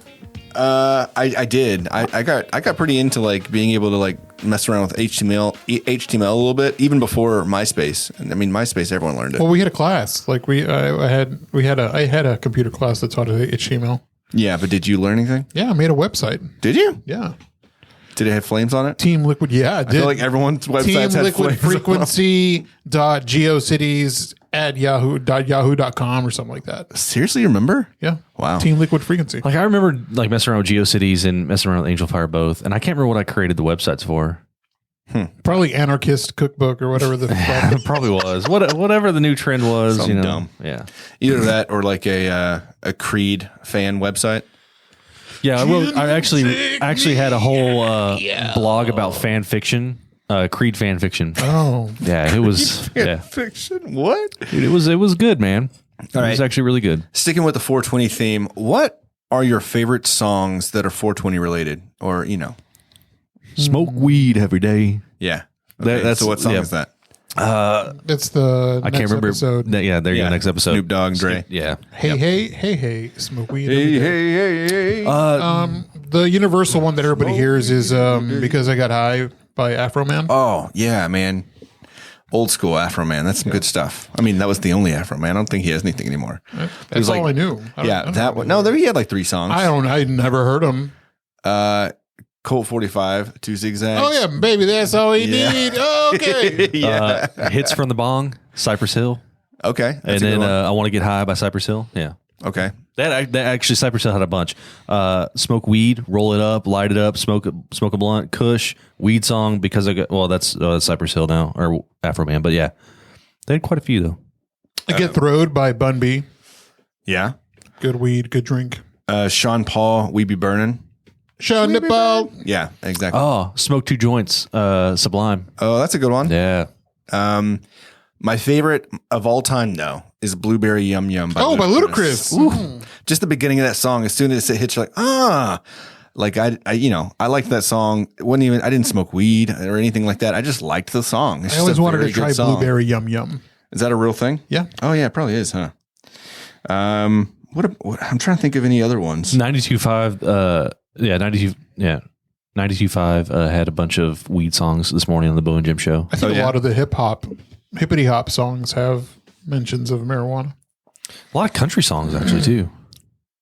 I did. I got pretty into like being able to like mess around with HTML a little bit, even before MySpace. And I mean, MySpace, everyone learned it. Well, we had a class. Like I had a computer class that taught HTML. Yeah, but did you learn anything? Yeah, I made a website. Did you? Yeah. Did it have flames on it? Team Liquid. Yeah, it did. I feel like everyone's websites Team had Liquid flames Frequency .geocities at yahoo.com or something like that. Seriously, you remember? Yeah. Wow. Team Liquid Frequency. Like I remember like messing around with GeoCities and messing around with Angel Fire both, and I can't remember what I created the websites for. Probably Anarchist Cookbook or whatever the fuck. It probably was. Whatever the new trend was. Something dumb. Yeah. Either that or like a Creed fan website. Yeah, I actually had a whole blog about fan fiction, Creed fan fiction. Oh, yeah, it was Fiction? What? Dude, it was good, man. It right. was actually really good. Sticking with the 420 theme, what are your favorite songs that are 420 related, or Smoke weed every day. Yeah, okay. So what song is that? that's the. I can't remember. Episode. There you go. Next episode. Snoop Dogg, Dre. Yeah. Hey, smoke weed. Hey. The universal one that everybody hears is Because I Got High by Afro Man. Oh yeah, man. Old school Afro Man. That's some good stuff. I mean, that was the only Afro Man. I don't think he has anything anymore. That's all I knew. That one. No, he had like 3 songs. I never heard him. Colt 45, 2 zigzags. Oh, yeah, baby, that's all you need. Oh, okay. Yeah. Hits from the Bong, Cypress Hill. Okay. And then I Want to Get High by Cypress Hill. Yeah. Okay. That actually, Cypress Hill had a bunch. Smoke weed, roll it up, light it up, smoke a blunt, Kush, weed song, because I got, well, that's Cypress Hill now, or Afro Man. But yeah, they had quite a few, though. I Get Throwed by Bun B. Yeah. Good weed, good drink. Sean Paul, We Be Burning. Sean Paul. Yeah, exactly. Oh, Smoke Two Joints, Sublime. Oh, that's a good one. Yeah. My favorite of all time, though, is Blueberry Yum Yum by by Ludacris. Ooh. Just the beginning of that song, as soon as it hits, you're like, like I liked that song. It wasn't even, I didn't smoke weed or anything like that. I just liked the song. It's I just always a wanted to very try good song. Blueberry Yum Yum. Is that a real thing? Yeah. Oh yeah, it probably is, huh? What I'm trying to think of any other ones. 92.5, 92.5 had a bunch of weed songs this morning on the Bo and Jim show. I think a lot of the hippity hop songs have mentions of marijuana. A lot of country songs, actually, too.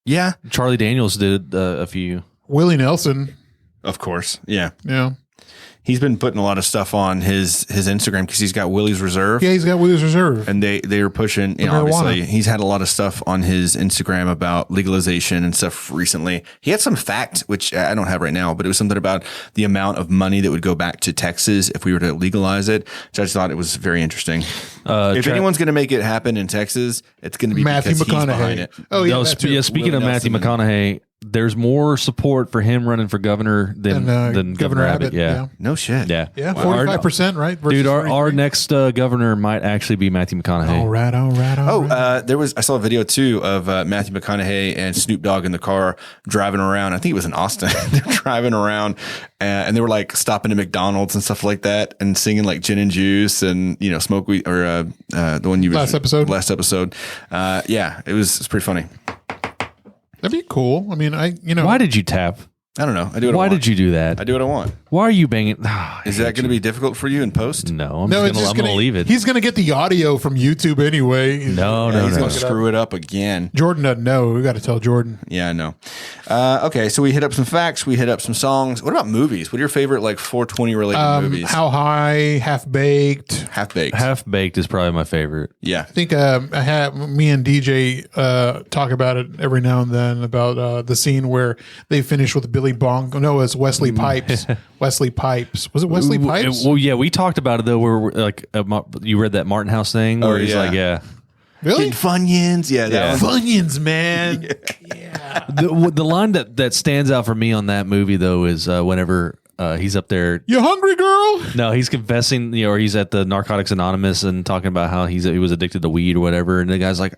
Yeah, Charlie Daniels did a few. Willie Nelson. of course. Yeah. Yeah. He's been putting a lot of stuff on his Instagram because he's got Willie's Reserve. Yeah, he's got Willie's Reserve. And they are pushing, obviously, he's had a lot of stuff on his Instagram about legalization and stuff recently. He had some fact, which I don't have right now, but it was something about the amount of money that would go back to Texas if we were to legalize it. So I just thought it was very interesting. If anyone's going to make it happen in Texas, it's going to be Matthew because he's behind McConaughey. it. Oh, yeah. No, speaking of Matthew McConaughey, there's more support for him running for governor than Governor Abbott. Yeah. No shit. Yeah. Yeah, 45%, right? Dude, our next governor might actually be Matthew McConaughey. All right. I saw a video too of Matthew McConaughey and Snoop Dogg in the car driving around. I think it was in Austin. They're driving around and they were like stopping at McDonald's and stuff like that and singing like gin and juice and, smoke weed or the one you last episode. Yeah, it's pretty funny. That'd be cool. I mean, Why did you tap? I don't know. I do what I want. Why did you do that? I do what I want. Why are you banging? Is that going to be difficult for you in post? No, I'm going to leave it. He's going to get the audio from YouTube anyway. No. He's going to screw it up again. Jordan doesn't know. We got to tell Jordan. Yeah, I know. Okay, so we hit up some facts. We hit up some songs. What about movies? What are your favorite 420 related movies? How High, Half Baked. Half Baked. Half Baked is probably my favorite. Yeah. I think I have me and DJ talk about it every now and then about the scene where they finish with Billy Bong. No, it's Wesley Pipes. Wesley Pipes. Was it Wesley Pipes? Well, yeah, we talked about it though. Where you read that Martin House thing where he's like, yeah. Really? Funyuns. Yeah. That one. Funyuns, man. Yeah. The line that stands out for me on that movie though is whenever he's up there. You hungry, girl? No, he's confessing, or he's at the Narcotics Anonymous and talking about how he was addicted to weed or whatever, and the guy's like,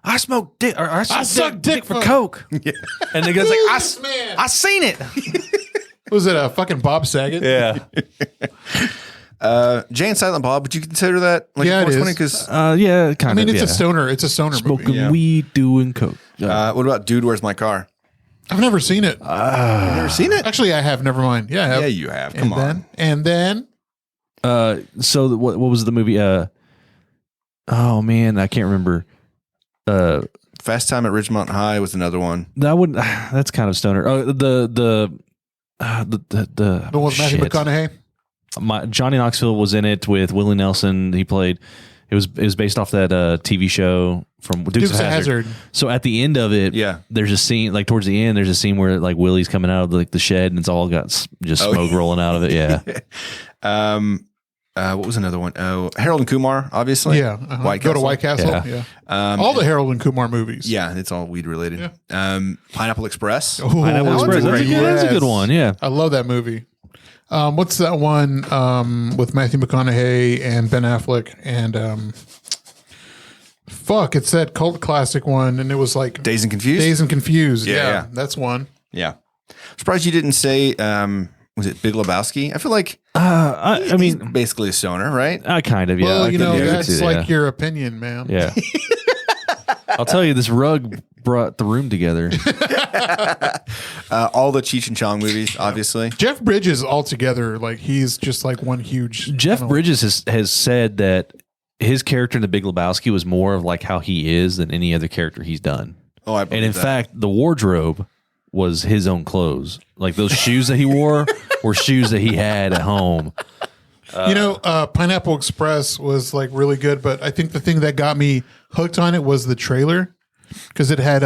I smoke dick, or I suck dick for coke. Yeah. And the guy's like, I seen it. Was it a fucking Bob Saget? Yeah. Jay and Silent Bob, would you consider that yeah, it is. Yeah, kind of. I mean, it's a stoner. It's a stoner smoking movie. weed, doing coke. What about Dude, Where's My Car? I've never seen it. You've never seen it? Actually, I have. Never mind. Yeah, I have. Yeah, you have. Come on. And then. So what was the movie? Oh man, I can't remember. Fast Time at Ridgemont High was another one. That's kind of stoner. Oh, the one with Matthew McConaughey. Johnny Knoxville was in it with Willie Nelson. He played. It was based off that TV show from Dukes of Hazzard. So at the end of it, there's a scene towards the end. There's a scene where Willie's coming out of the shed and it's all got just smoke rolling out of it. Yeah. What was another one? Oh, Harold and Kumar, obviously. Yeah. White Castle. Go to White Castle. Yeah. All the Harold and Kumar movies. Yeah, it's all weed related. Yeah. Pineapple Express. Oh, Pineapple Express. That's a good one. Yeah. I love that movie. What's that one with Matthew McConaughey and Ben Affleck and it's that cult classic one, and it was like Dazed and Confused. Dazed and Confused. Yeah, that's one. Yeah. Surprised you didn't say was it Big Lebowski? I feel like I mean he's basically a stoner, right? Kind of, yeah. Well, that's like your opinion, man. Yeah. I'll tell you, this rug brought the room together. All the Cheech and Chong movies, obviously. Jeff Bridges altogether, he's just one huge. Jeff Bridges has said that his character in The Big Lebowski was more of how he is than any other character he's done. Oh, I believe And in fact, the wardrobe was his own clothes. Like those shoes that he wore were shoes that he had at home. Pineapple Express was like really good, but I think the thing that got me hooked on it was the trailer because it had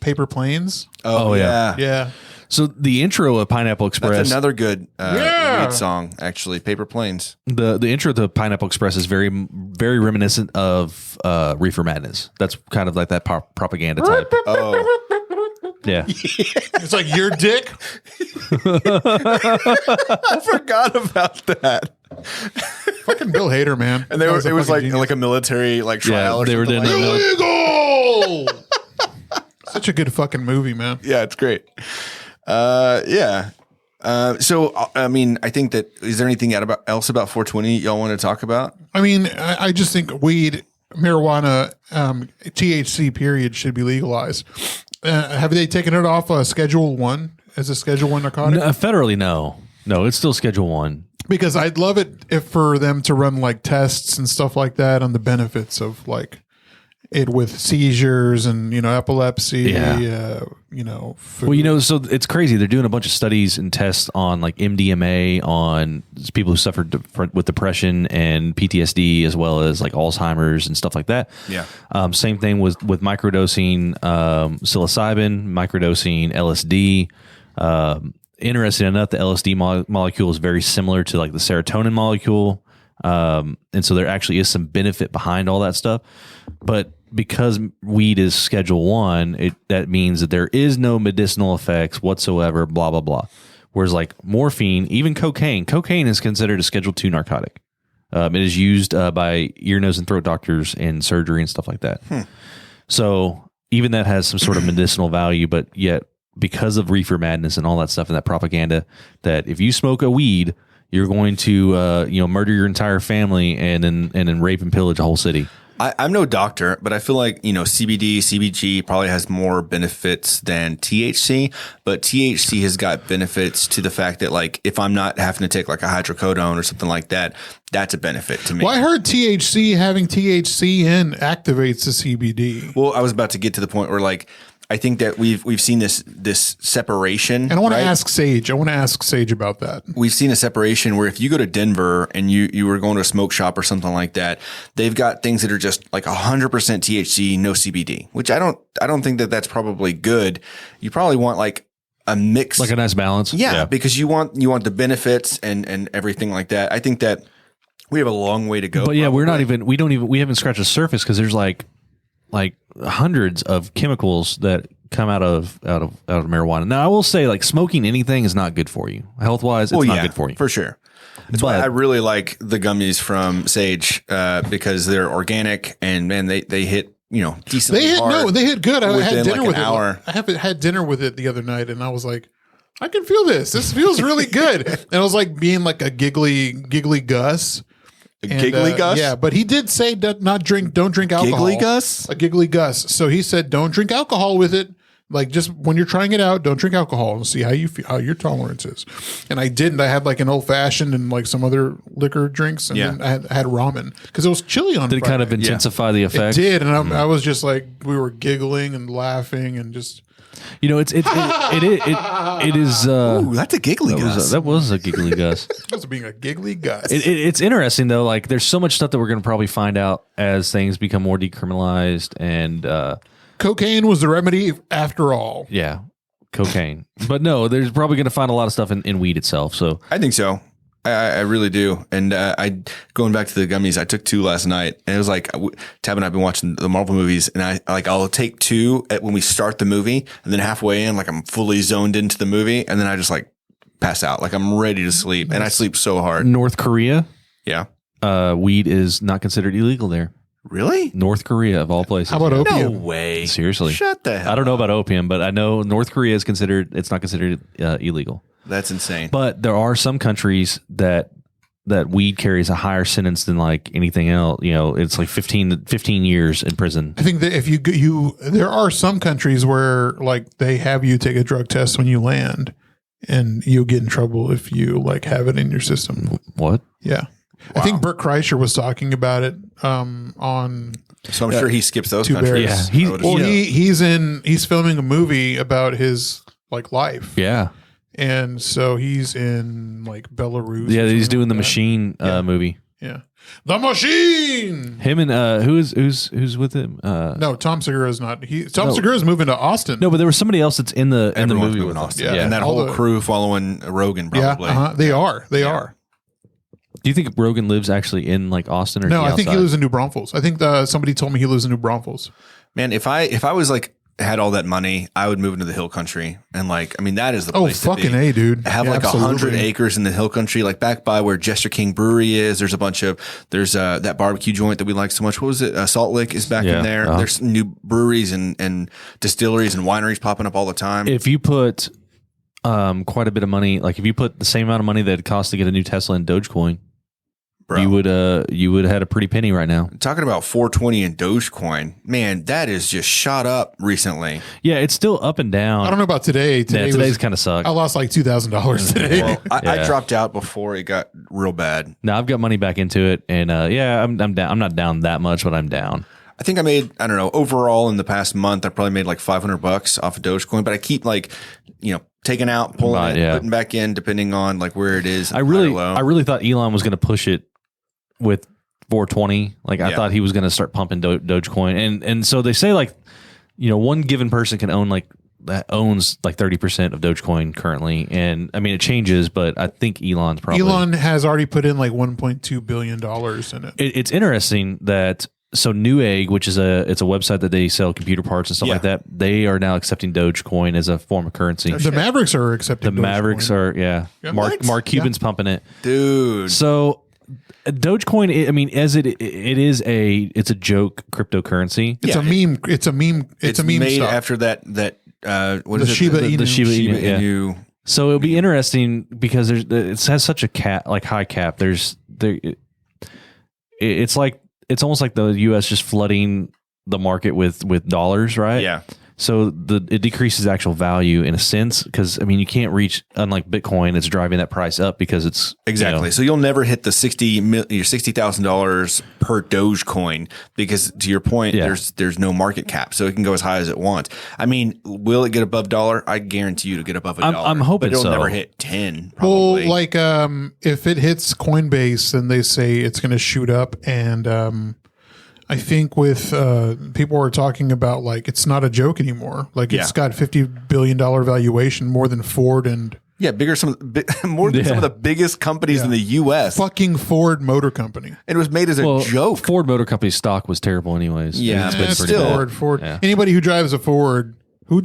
paper planes. Oh yeah. Yeah. So the intro of Pineapple Express, That's another good Weed song, actually. Paper Planes. the intro to Pineapple Express is very, very reminiscent of Reefer Madness. That's kind of like that propaganda type. Oh, Yeah. It's like your dick. I forgot about that. Fucking Bill Hader, man. And it was like a military trial. Or they were something doing like that. Illegal. Such a good fucking movie, man. Yeah, it's great. Yeah. So I mean, I think that is there anything else about 420 y'all want to talk about? I mean, I just think weed, marijuana, THC period should be legalized. Have they taken it off Schedule 1 as a Schedule 1 narcotic? No, federally, no. No, it's still Schedule 1. Because I'd love it if for them to run like tests and stuff like that on the benefits of like it with seizures and, epilepsy, food. Well, so it's crazy. They're doing a bunch of studies and tests on like MDMA on people who suffered with depression and PTSD, as well as like Alzheimer's and stuff like that. Yeah. Same thing with microdosing psilocybin, microdosing LSD. Interesting enough, the LSD molecule is very similar to like the serotonin molecule. And so there actually is some benefit behind all that stuff. But because weed is Schedule 1, that means that there is no medicinal effects whatsoever, blah, blah, blah. Whereas like morphine, even cocaine is considered a Schedule 2 narcotic. It is used by ear, nose, and throat doctors in surgery and stuff like that. So even that has some sort of medicinal value, but yet because of reefer madness and all that stuff and that propaganda, that if you smoke a weed, you're going to murder your entire family and then rape and pillage a whole city. I'm no doctor, but I feel like, CBD, CBG probably has more benefits than THC, but THC has got benefits to the fact that like, if I'm not having to take like a hydrocodone or something like that, that's a benefit to me. Well, I heard having THC in activates the CBD. Well, I was about to get to the point where like, I think that we've seen this separation. And I want to ask Sage. About that. We've seen a separation where if you go to Denver and you were going to a smoke shop or something like that, they've got things that are just like 100% THC, no CBD, which I don't think that that's probably good. You probably want like a mix, like a nice balance. Yeah, because you want the benefits and everything like that. I think that we have a long way to go. But yeah, we haven't scratched the surface because there's like hundreds of chemicals that come out of marijuana. Now, I will say, like, smoking anything is not good for you. Health wise, it's not good for you. For sure. That's why I really like the gummies from Sage because they're organic and man, they hit decently hard. They hit good. I had dinner with it. I had dinner with it the other night, and I was like, I can feel this. This feels really good. And I was like being like a giggly Gus. Giggly Gus? Yeah, but he did say don't drink alcohol. Giggly Gus? A giggly Gus. So he said don't drink alcohol with it. Like just when you're trying it out, don't drink alcohol and see how you feel, how your tolerance is. And I didn't. I had like an old fashioned and like some other liquor drinks, and then I had ramen because it was chilly on. Did it kind of intensify the effect? It did, and I was just like we were giggling and laughing and just. It is. Ooh, that's a giggly Gus. That was a giggly Gus. That's being a giggly Gus. It's interesting though. Like, there's so much stuff that we're going to probably find out as things become more decriminalized, and cocaine was the remedy after all. Yeah, cocaine. But no, there's probably going to find a lot of stuff in weed itself. So I think so. I really do. And going back to the gummies, I took 2 last night, and it was like Tab and I've been watching the Marvel movies, and I'll take 2 when we start the movie, and then halfway in, like I'm fully zoned into the movie, and then I just like pass out, like I'm ready to sleep, and I sleep so hard. North Korea, yeah, weed is not considered illegal there. Really? North Korea of all places. How about opium? No way. Seriously. Shut the hell I don't know about opium, but I know North Korea is it's not considered illegal. That's insane. But there are some countries that weed carries a higher sentence than like anything else. It's like 15 years in prison. I think that if there are some countries where like they have you take a drug test when you land, and you'll get in trouble if you like have it in your system. What? Yeah. Wow. I think Bert Kreischer was talking about it on. So I'm sure he skips those Two countries. Bears. Yeah, he's filming a movie about his like life. Yeah. And so he's in like Belarus. Yeah, he's doing the like that. Machine movie. Yeah. The Machine. Him and who's with him? No, Tom Segura's not. Tom Segura's moving to Austin. No, but there was somebody else that's in the Everyone's movie moving with Austin. him. Yeah. And that All whole the- crew following Rogan, Yeah, probably. they are. They are. Do you think Rogan lives actually in like Austin or No, is I think he outside? lives in New Braunfels. I think somebody told me he lives in New Braunfels. Man, if I was like had all that money, I would move into the hill country, and like, I mean, that is the Oh, place to fucking be. A, dude. Have Yeah, like absolutely. 100 acres in the hill country, like back by where Jester King Brewery is. There's a bunch of that barbecue joint that we like so much. What was it? Salt Lick is back in there. There's new breweries and distilleries and wineries popping up all the time. If you put quite a bit of money, like if you put the same amount of money that it costs to get a new Tesla in Doge Coin, Bro. you would have had a pretty penny right now. Talking about 420 and Doge Coin, man, that is just shot up recently. Yeah, it's still up and down. I don't know about today. Today's kind of sucked. I lost like $2,000 today. Well, I Yeah. dropped out before it got real bad. Now I've got money back into it, and I'm down. I'm not down that much, but I'm down. I think I made, I don't know, overall in the past month, I probably made like $500 off of Dogecoin, but I keep like, taking out, pulling Right, it, yeah. putting back in, depending on like where it is. I high or really low. thought Elon was going to push it with 420. Like I Yeah. thought he was going to start pumping Dogecoin, and so they say like, one given person can own like that owns like 30% of Dogecoin currently, and I mean it changes, but I think Elon's probably Elon has already put in like $1.2 billion in it. It's interesting that Newegg, which is it's a website that they sell computer parts and stuff Yeah. like that, they are now accepting Dogecoin as a form of currency. The Mavericks are accepting The Mavericks Dogecoin. are Mark Cuban's pumping it. Dude. So Dogecoin, I mean, as it's a joke cryptocurrency. It's Yeah, a meme. It's a meme. It's a meme made stock. after that what The is it? Shiba Inu. The Shiba Shiba Inu, yeah. Inu. So it'll be interesting because it has such a high cap. It's almost like the U.S. just flooding the market with dollars, right? Yeah. So it decreases actual value in a sense because I mean you can't reach, unlike Bitcoin, it's driving that price up because it's Exactly. So you'll never hit the $60,000 per Dogecoin because, to your point, Yeah. there's no market cap, so it can go as high as it wants. I mean, will it get above $1? I guarantee you to get above $1. I'm hoping but it'll so. never hit 10. Well, Probably. like if it hits Coinbase, then they say it's going to shoot up, and I think with people are talking about like it's not a joke anymore. Like it's got $50 billion valuation, more than Ford and yeah, more than some of the biggest companies in the U.S. fucking Ford Motor Company. It was made as a joke. Ford Motor Company's stock was terrible, anyways. Yeah, It's but been pretty still. bad. Ford. Yeah. Anybody who drives a Ford, oh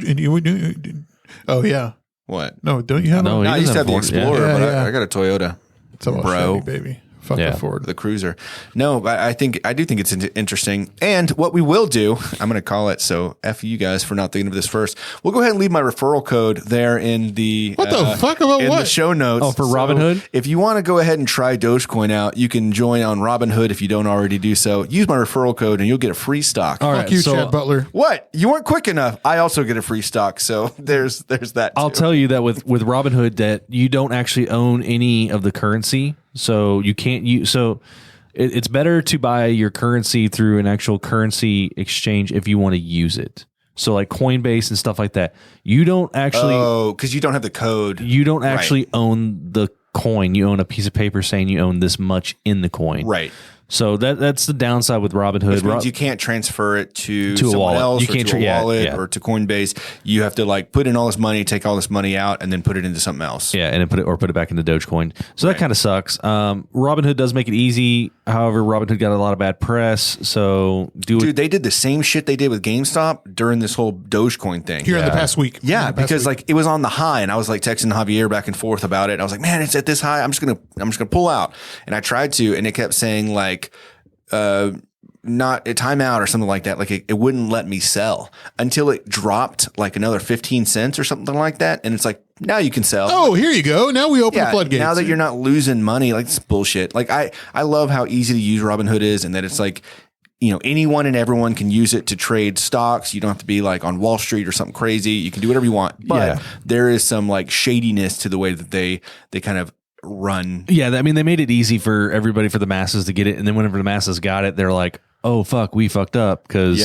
yeah, What? no, don't you have? No, a, he I used to have the doesn't have a Ford. Explorer, Yeah, but yeah. I got a Toyota. it's a bro. Chevy, baby. Fuck Yeah. a Ford. The Cruiser. No, but I do think it's interesting. And what we will do, I'm going to call it, so F you guys for not thinking of this first. We'll go ahead and leave my referral code there in the What the fuck about in what? the show notes. Oh, for Robinhood? If you want to go ahead and try Dogecoin out, you can join on Robinhood if you don't already do so. Use my referral code and you'll get a free stock. All Fuck right, you, so Chad Butler. What? You weren't quick enough. I also get a free stock. So there's that. I'll too. tell you that with Robinhood that you don't actually own any of the currency, so you can't use. So it's better to buy your currency through an actual currency exchange if you want to use it. So like Coinbase and stuff like that, you don't actually. Oh, because you don't have the code. You don't actually own the coin. You own a piece of paper saying you own this much in the coin. Right. So that's the downside with Robinhood. Which means you can't transfer it to a someone wallet. else You or can't to a yeah, wallet yeah. or to Coinbase. You have to like put in all this money, take all this money out, and then put it into something else. Yeah, and then put it back into Dogecoin. So that kind of sucks. Robinhood does make it easy. However, Robinhood got a lot of bad press. So Dude, they did the same shit they did with GameStop during this whole Dogecoin thing. Here in the past week. Yeah, In the past because week. like it was on the high, and I was like texting Javier back and forth about it. I was like, "Man, it's at this high. I'm just gonna pull out." And I tried to, and it kept saying like, not a timeout or something like that. Like it wouldn't let me sell until it dropped like another 15 cents or something like that. And it's like, now you can sell. Oh, here you go. Now we open the floodgates. Now that you're not losing money, like it's bullshit. Like I love how easy to use Robinhood is, and that it's like, anyone and everyone can use it to trade stocks. You don't have to be like on Wall Street or something crazy. You can do whatever you want. But there is some like shadiness to the way that they kind of run. Yeah, I mean, they made it easy for everybody, for the masses to get it. And then whenever the masses got it, they're like, oh, fuck, we fucked up. Because,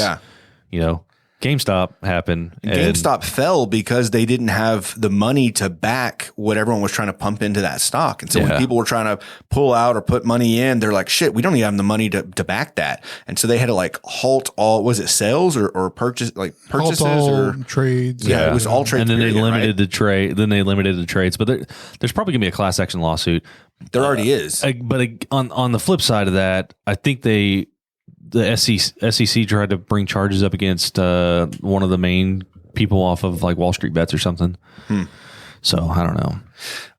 GameStop happened. And GameStop fell because they didn't have the money to back what everyone was trying to pump into that stock. And so when people were trying to pull out or put money in, they're like, shit, we don't even have the money to back that. And so they had to like halt all, was it sales or purchases halt all or trades? Yeah, it was all trades. And then period, they limited right? the trade. Then they limited the trades. But there's probably going to be a class action lawsuit. There already is. But on the flip side of that, I think the SEC tried to bring charges up against one of the main people off of like Wall Street Bets or something. So I don't know.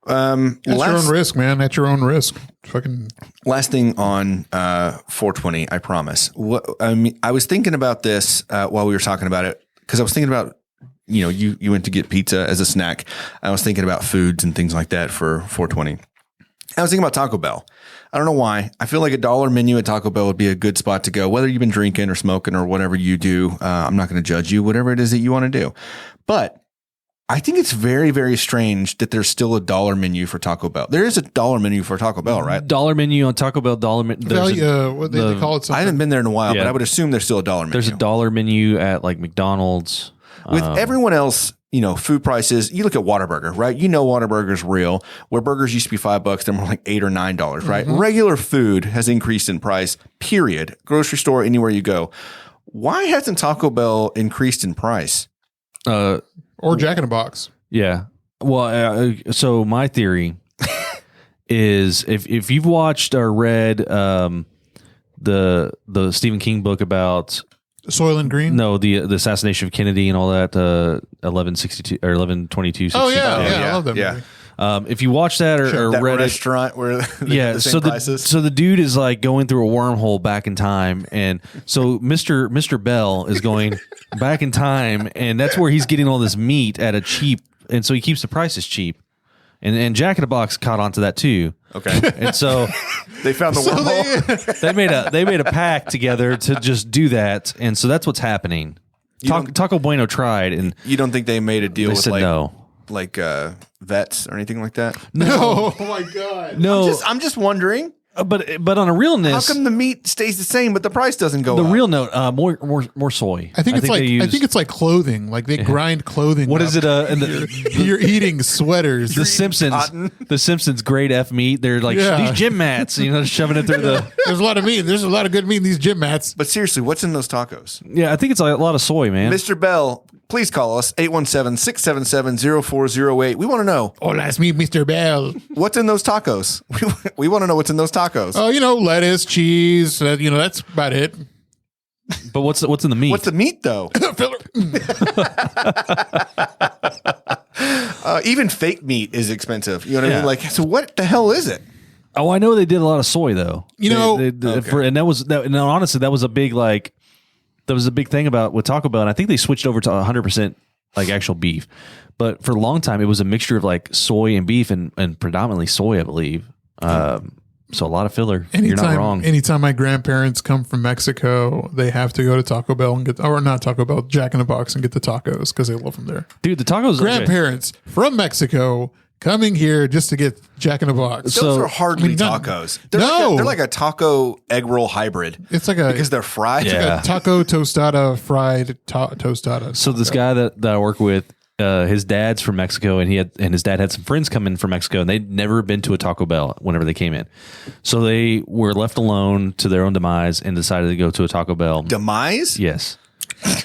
At your own risk, man. At your own risk. Fucking. Last thing on 420, I promise. I was thinking about this while we were talking about it because I was thinking about, you went to get pizza as a snack. I was thinking about foods and things like that for 420. I was thinking about Taco Bell. I don't know why. I feel like $1 menu at Taco Bell would be a good spot to go, whether you've been drinking or smoking or whatever you do. I'm not going to judge you, whatever it is that you want to do. But I think it's very, very strange that there's still $1 menu for Taco Bell. There is $1 menu for Taco Bell, right? Dollar menu on Taco Bell. What they call it? Something. I haven't been there in a while, but I would assume there's still $1 menu. There's $1 menu at like McDonald's. With everyone else, food prices, you look at Whataburger, right? Whataburger's real. Where burgers used to be $5, they're more like $8 or $9, right? Regular food has increased in price, period. Grocery store, anywhere you go. Why hasn't Taco Bell increased in price? Or Jack in the Box. Yeah. Well, so my theory is if you've watched or read the Stephen King book about Soylent Green? No, the assassination of Kennedy and all that, 1162 or 1122. Oh yeah, I love that movie. If you watch that or that read restaurant where the same prices. So the dude is like going through a wormhole back in time, and so Mr. Bell is going back in time, and that's where he's getting all this meat at a cheap, and so he keeps the prices cheap. And Jack in the Box caught onto that too. Okay. And so they found the wormhole. they made a pact together to just do that, and so that's what's happening. Taco Bueno tried, and you don't think they made a deal they with said no. like vets or anything like that? No. Oh my god. No. I'm just wondering. But on a real note, how come the meat stays the same but the price doesn't go up? The real note, more soy. I think it's like clothing. Like they grind clothing. What is it? You're eating sweaters. The Simpsons grade F meat. They're like these gym mats. Shoving it through the. There's a lot of meat. There's a lot of good meat in these gym mats. But seriously, what's in those tacos? Yeah, I think it's a lot of soy, man. Mr. Bell, please call us 817-677-0408. We want to know. Oh, that's me, Mr. Bell. What's in those tacos? We want to know what's in those tacos. Oh, lettuce, cheese. That's about it. But what's in the meat? What's the meat though? Even fake meat is expensive. You know what I mean? Like, so what the hell is it? Oh, I know they did a lot of soy though. Okay. And honestly, that was a big thing with Taco Bell, and I think they switched over to 100% like actual beef. But for a long time, it was a mixture of like soy and beef, and predominantly soy, I believe. So a lot of filler. You're not wrong. Anytime my grandparents come from Mexico, they have to go to Taco Bell and not Taco Bell, Jack in the Box and get the tacos because they love them there. Dude, the tacos. Grandparents from Mexico coming here just to get Jack in the Box. Those are hardly tacos. They're like a taco egg roll hybrid. It's like because they're fried. It's like a taco tostada fried tostada. So this guy that I work with, his dad's from Mexico, and his dad had some friends come in from Mexico, and they'd never been to a Taco Bell whenever they came in. So they were left alone to their own demise and decided to go to a Taco Bell. Demise? Yes.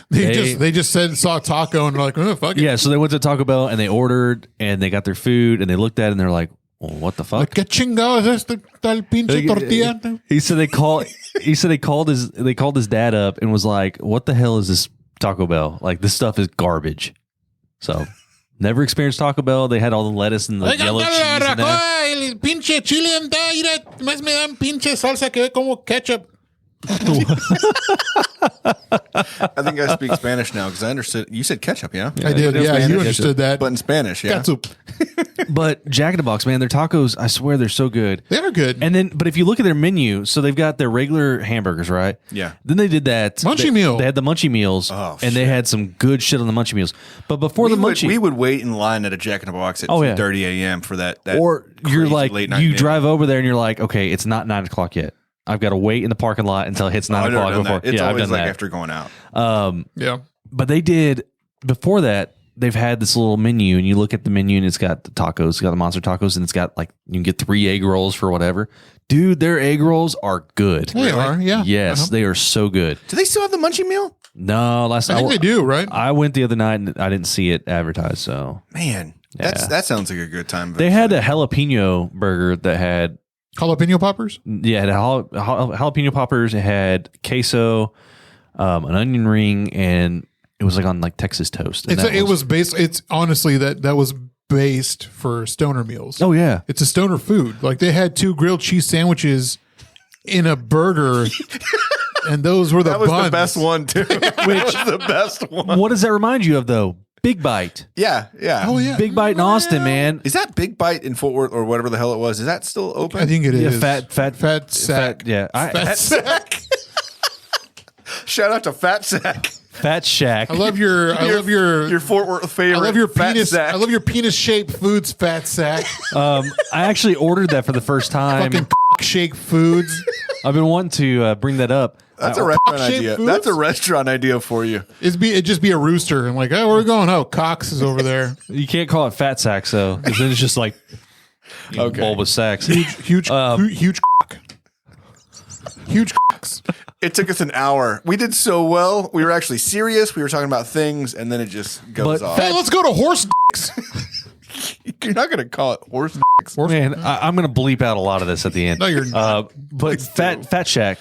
They just saw taco and they're like, oh, fuck it. Yeah, so they went to Taco Bell and they ordered and they got their food and they looked at it and they're like, well, what the fuck? ¿Qué chingados es tal pinche tortilla? He said they called his dad up and was like, what the hell is this Taco Bell? Like, this stuff is garbage. So never experienced Taco Bell. They had all the lettuce and the yellow cheese in there. El pinche chile más me dan pinche salsa que ve como ketchup. I think I speak Spanish now because I understood. You said ketchup, yeah? I did. Yeah, Spanish, you understood that. But in Spanish, yeah. Ketchup. But Jack in the Box, man, their tacos, I swear they're so good. They are good. But if you look at their menu, so they've got their regular hamburgers, right? Yeah. Then they did that Munchie meal. They had the Munchie meals, and they had some good shit on the Munchie meals. But before we would wait in line at a Jack in the Box at 2:30 a.m. for that. Or you're like, late night you meal. drive over there and you're like, okay, it's not 9 o'clock yet. I've got to wait in the parking lot until it hits 9 o'clock before. It's I've always done like that. after going out. Yeah. But they did before that. They've had this little menu, and you look at the menu, and it's got the tacos, it's got the monster tacos, and it's got like you can get 3 egg rolls for whatever. Dude, their egg rolls are good. They are, yeah. Yes, they are so good. Do they still have the munchie meal? No, last night I think they do, right? I went the other night and I didn't see it advertised. So Man, that sounds like a good time. they had a jalapeno burger that had Jalapeno poppers? it had jalapeno poppers. It had queso, an onion ring, and it was like on like Texas toast. And It was based. It's honestly that was based for stoner meals. Oh yeah, It's a stoner food. Like they had 2 grilled cheese sandwiches in a burger, and those were the That was buns. the best one too. Which was the best one? what does that remind you of though? Big Bite. Yeah. Oh yeah, Big Bite in Austin, man. Is that Big Bite in Fort Worth or whatever the hell it was? Is that still open? I think it Yeah, is. fat sack. yeah, Fat sack. Shout out to Fat Sack. Fat Shack. I love your Fort Worth favorite. I love your Fat penis. Sack. I love your penis shaped foods. Fat sack. I actually ordered that for the first time. Fucking shaped foods. I've been wanting to bring that up. That's a restaurant Cock-shaped idea. foods? That's a restaurant idea for you. It'd just be a rooster and like, oh, where are we going? Oh, Cox is over there. You can't call it fat sacks though, because then it's just like bulbous sacks. Huge cock. Huge cocks. It took us an hour. We did so well. We were actually serious. We were talking about things, and then it just goes But off. Hey, let's go to horse dicks. You're not going to call it horse dicks. Man, I'm going to bleep out a lot of this at the end. No, you're not. But Fat Shack,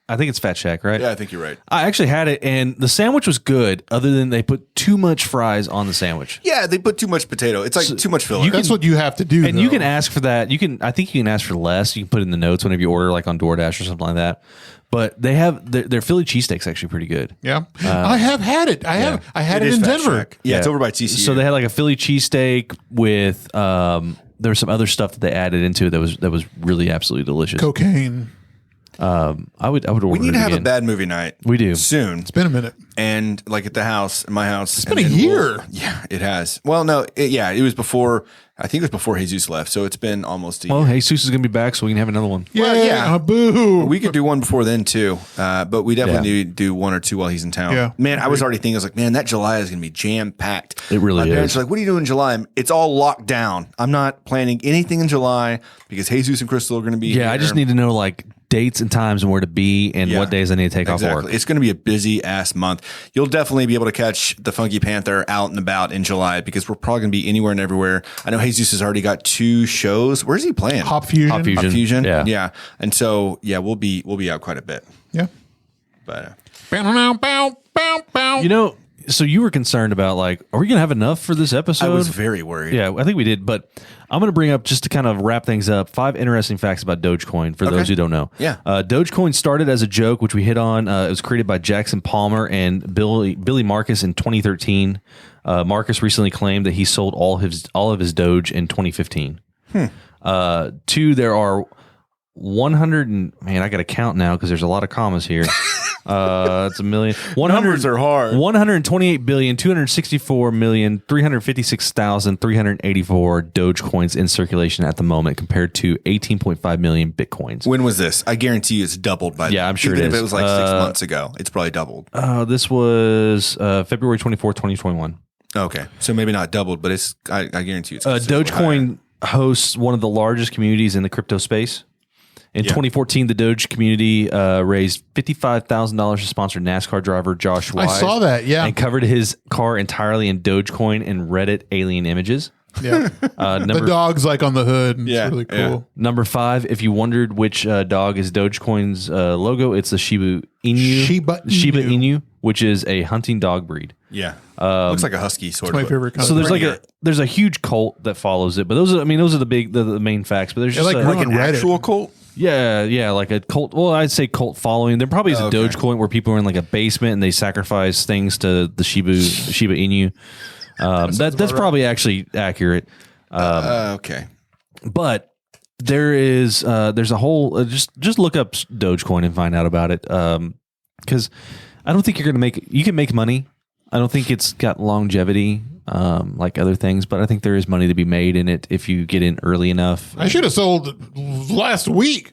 I think it's Fat Shack, right? Yeah, I think you're right. I actually had it, and the sandwich was good, other than they put too much fries on the sandwich. Yeah, they put too much potato. It's like too much filler. That's what you have to do. And you can ask for that. I think you can ask for less. You can put it in the notes whenever you order, like on DoorDash or something like that. But they have their Philly cheesesteak's actually pretty good. Yeah, I have had it. I had it is in Fat Denver. Shack. Yeah, it's over by TCU. So they had like a Philly cheesesteak with there was some other stuff that they added into it that was really absolutely delicious. Cocaine. I would order. we need to have again. a bad movie night. We do. Soon. It's been a minute. And like at the house, in my house. It's been a year. Yeah, it has. Well, no, it was before. I think it was before Jesus left. So it's been almost a year. Well, Jesus is going to be back, so we can have another one. Well, yeah. Boo. We could do one before then too, but we definitely need to do 1 or 2 while he's in town. Yeah. Man, I was already thinking, I was like, man, that July is going to be jam packed. It really My parents is. are like, what are you doing in July? It's all locked down. I'm not planning anything in July because Jesus and Crystal are going to be here. I just need to know like dates and times and where to be and what days I need to take off work. It's going to be a busy ass month. You'll definitely be able to catch the Funky Panther out and about in July because we're probably going to be anywhere and everywhere. I know Jesus has already got 2 shows. Where's he playing? Hop Fusion. Hop Fusion. Hop Fusion. Yeah. Yeah. And so, we'll be out quite a bit. Yeah. But You know, so you were concerned about like, are we going to have enough for this episode? I was very worried. Yeah, I think we did, but I'm going to bring up just to kind of wrap things up 5 interesting facts about Doge Coin for those who don't know. Yeah. Doge Coin started as a joke, which we hit on. It was created by Jackson Palmer and Billy Marcus in 2013. Marcus recently claimed that he sold all of his Doge in 2015. 2, there are 100 and man, I got to count now because there's a lot of commas here. It's a million. Numbers are hard. 128,264,356,384 Doge coins in circulation at the moment, compared to 18.5 million Bitcoins. When was this? I guarantee you it's doubled by Yeah, I'm sure even it if is. it was like 6 months ago, it's probably doubled. This was February 24th, 2021. Okay. So maybe not doubled, but it's I guarantee you it's considerably Dogecoin hosts one of the largest communities in the crypto space. In 2014, the Doge community raised $55,000 to sponsor NASCAR driver Josh Wise. I saw that. Yeah. And covered his car entirely in Dogecoin and Reddit alien images. Yeah. The dog's like on the hood. And Yeah, It's really cool. yeah. Number 5, if you wondered which dog is Dogecoin's logo, it's the Shiba Inu. Shiba Inu. Which is a hunting dog breed. Yeah. Looks like a husky sort of. My favorite kind So of there's there's a huge cult that follows it, but those are the main facts. But there's just like like an Reddit. actual cult? yeah, like a cult. Well, I'd say cult following. There probably is a Okay. Dogecoin where people are in like a basement and they sacrifice things to the Shiba Inu. That's probably actually accurate. Okay. But there's a whole just look up Dogecoin and find out about it. Because I don't think you can make money. I don't think it's got longevity like other things, but I think there is money to be made in it if you get in early enough. I should have sold last week.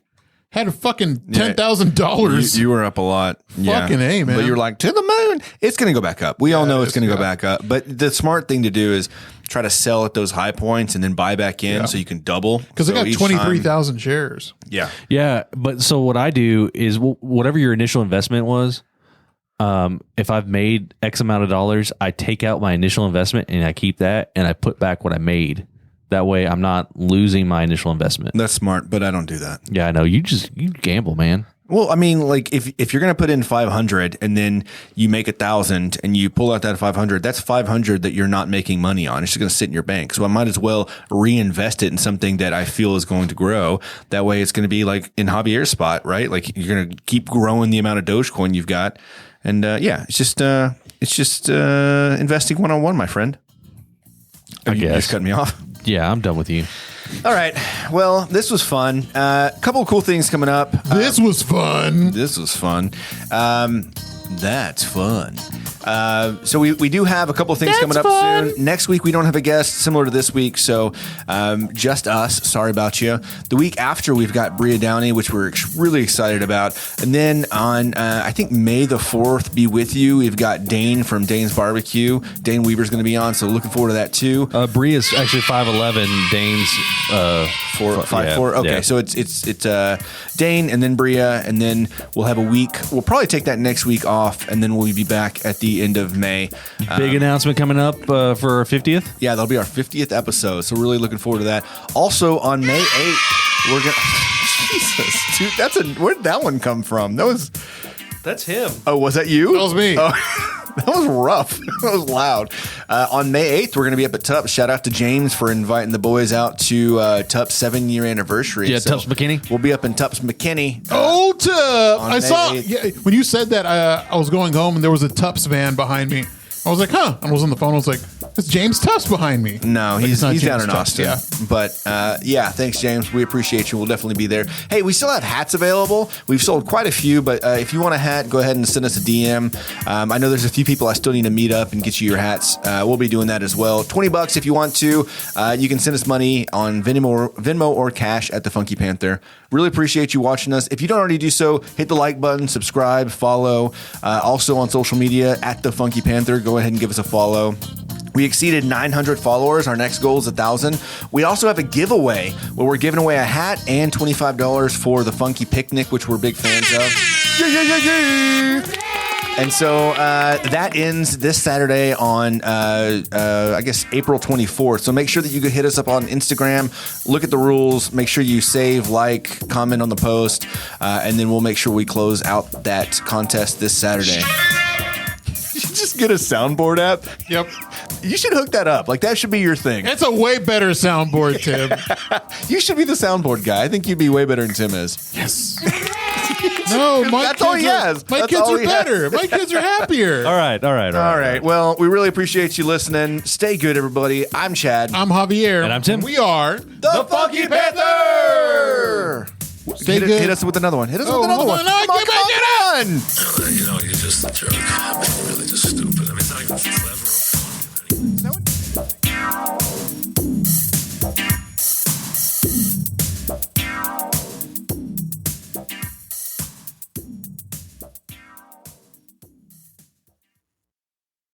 had a fucking $10,000. You were up a lot. Fucking A, man. But you were like, to the moon. It's going to go back up. We all know it's going to go back up. But the smart thing to do is try to sell at those high points and then buy back in so you can double. Because I got 23,000 shares. Yeah. Yeah. But so what I do is whatever your initial investment was, if I've made X amount of dollars, I take out my initial investment and I keep that and I put back what I made. That way I'm not losing my initial investment. That's smart, but I don't do that. Yeah, I know. You gamble, man. Well, I mean, like if you're going to put in 500 and then you make 1,000 and you pull out that 500, that's 500 that you're not making money on. It's just going to sit in your bank. So I might as well reinvest it in something that I feel is going to grow. That way it's going to be like in Javier's spot, right? Like you're going to keep growing the amount of Doge Coin you've got. And it's just investing one-on-one, my friend. I guess. You just cut me off. Yeah, I'm done with you. All right. Well, this was fun. A couple of cool things coming up. This was fun. This was fun. That's fun. So we do have a couple of things coming up soon. Next week, we don't have a guest similar to this week. So just us. Sorry about you. The week after, we've got Bria Downey, which we're really excited about. And then on, I think, May the 4th, be with you. We've got Dane from Dane's Barbecue. Dane Weaver's going to be on. So looking forward to that, too. Bria's actually 5'11". Dane's 5'4". Okay, yeah. so it's Dane and then Bria, and then we'll have a week. We'll probably take that next week off, and then we'll be back at the end of May. Big announcement coming up for our 50th. Yeah, that'll be our 50th episode, so really looking forward to that. Also on May 8th, we're gonna. Jesus, dude, where'd that one come from? That's him. Oh, was that you? That was me. Oh, that was rough. That was loud. On May 8th, we're going to be up at TUPS. Shout out to James for inviting the boys out to TUPS 7-year anniversary. Yeah, TUPS McKinney. We'll be up in TUPS McKinney. TUPS! I saw, 8th. when you said that, I was going home and there was a TUPS van behind me. I was like, huh. I was on the phone. I was like, it's James Tufts behind me. No, Like, he's it's not down James in Tufts, Austin. yeah. But thanks, James. We appreciate you. We'll definitely be there. Hey, we still have hats available. We've sold quite a few, but if you want a hat, go ahead and send us a DM. I know there's a few people I still need to meet up and get you your hats. We'll be doing that as well. $20 if you want to. You can send us money on Venmo or cash at the Funky Panther. Really appreciate you watching us. If you don't already do so, hit the like button, subscribe, follow. Also on social media at the Funky Panther. Go ahead and give us a follow. We exceeded 900 followers. Our next goal is 1,000. We also have a giveaway where we're giving away a hat and $25 for the Funky Picnic, which we're big fans of. And so that ends this Saturday on, I guess, April 24th. So make sure that you hit us up on Instagram, look at the rules, make sure you save, like, comment on the post, and then we'll make sure we close out that contest this Saturday. Just get a soundboard app. Yep. You should hook that up. Like, that should be your thing. It's a way better soundboard, Tim. You should be the soundboard guy. I think you'd be way better than Tim is. Yes. No, my That's kids all he has. My That's kids all are he has. better. My kids are happier. All right. All right. Well, we really appreciate you listening. Stay good, everybody. I'm Chad. I'm Javier. And I'm Tim. We are the Funky Panther. Stay good. Hit us with another one. Hit us with another hold one. on. No, Come on. get back Come on. You know, you're just a jerk.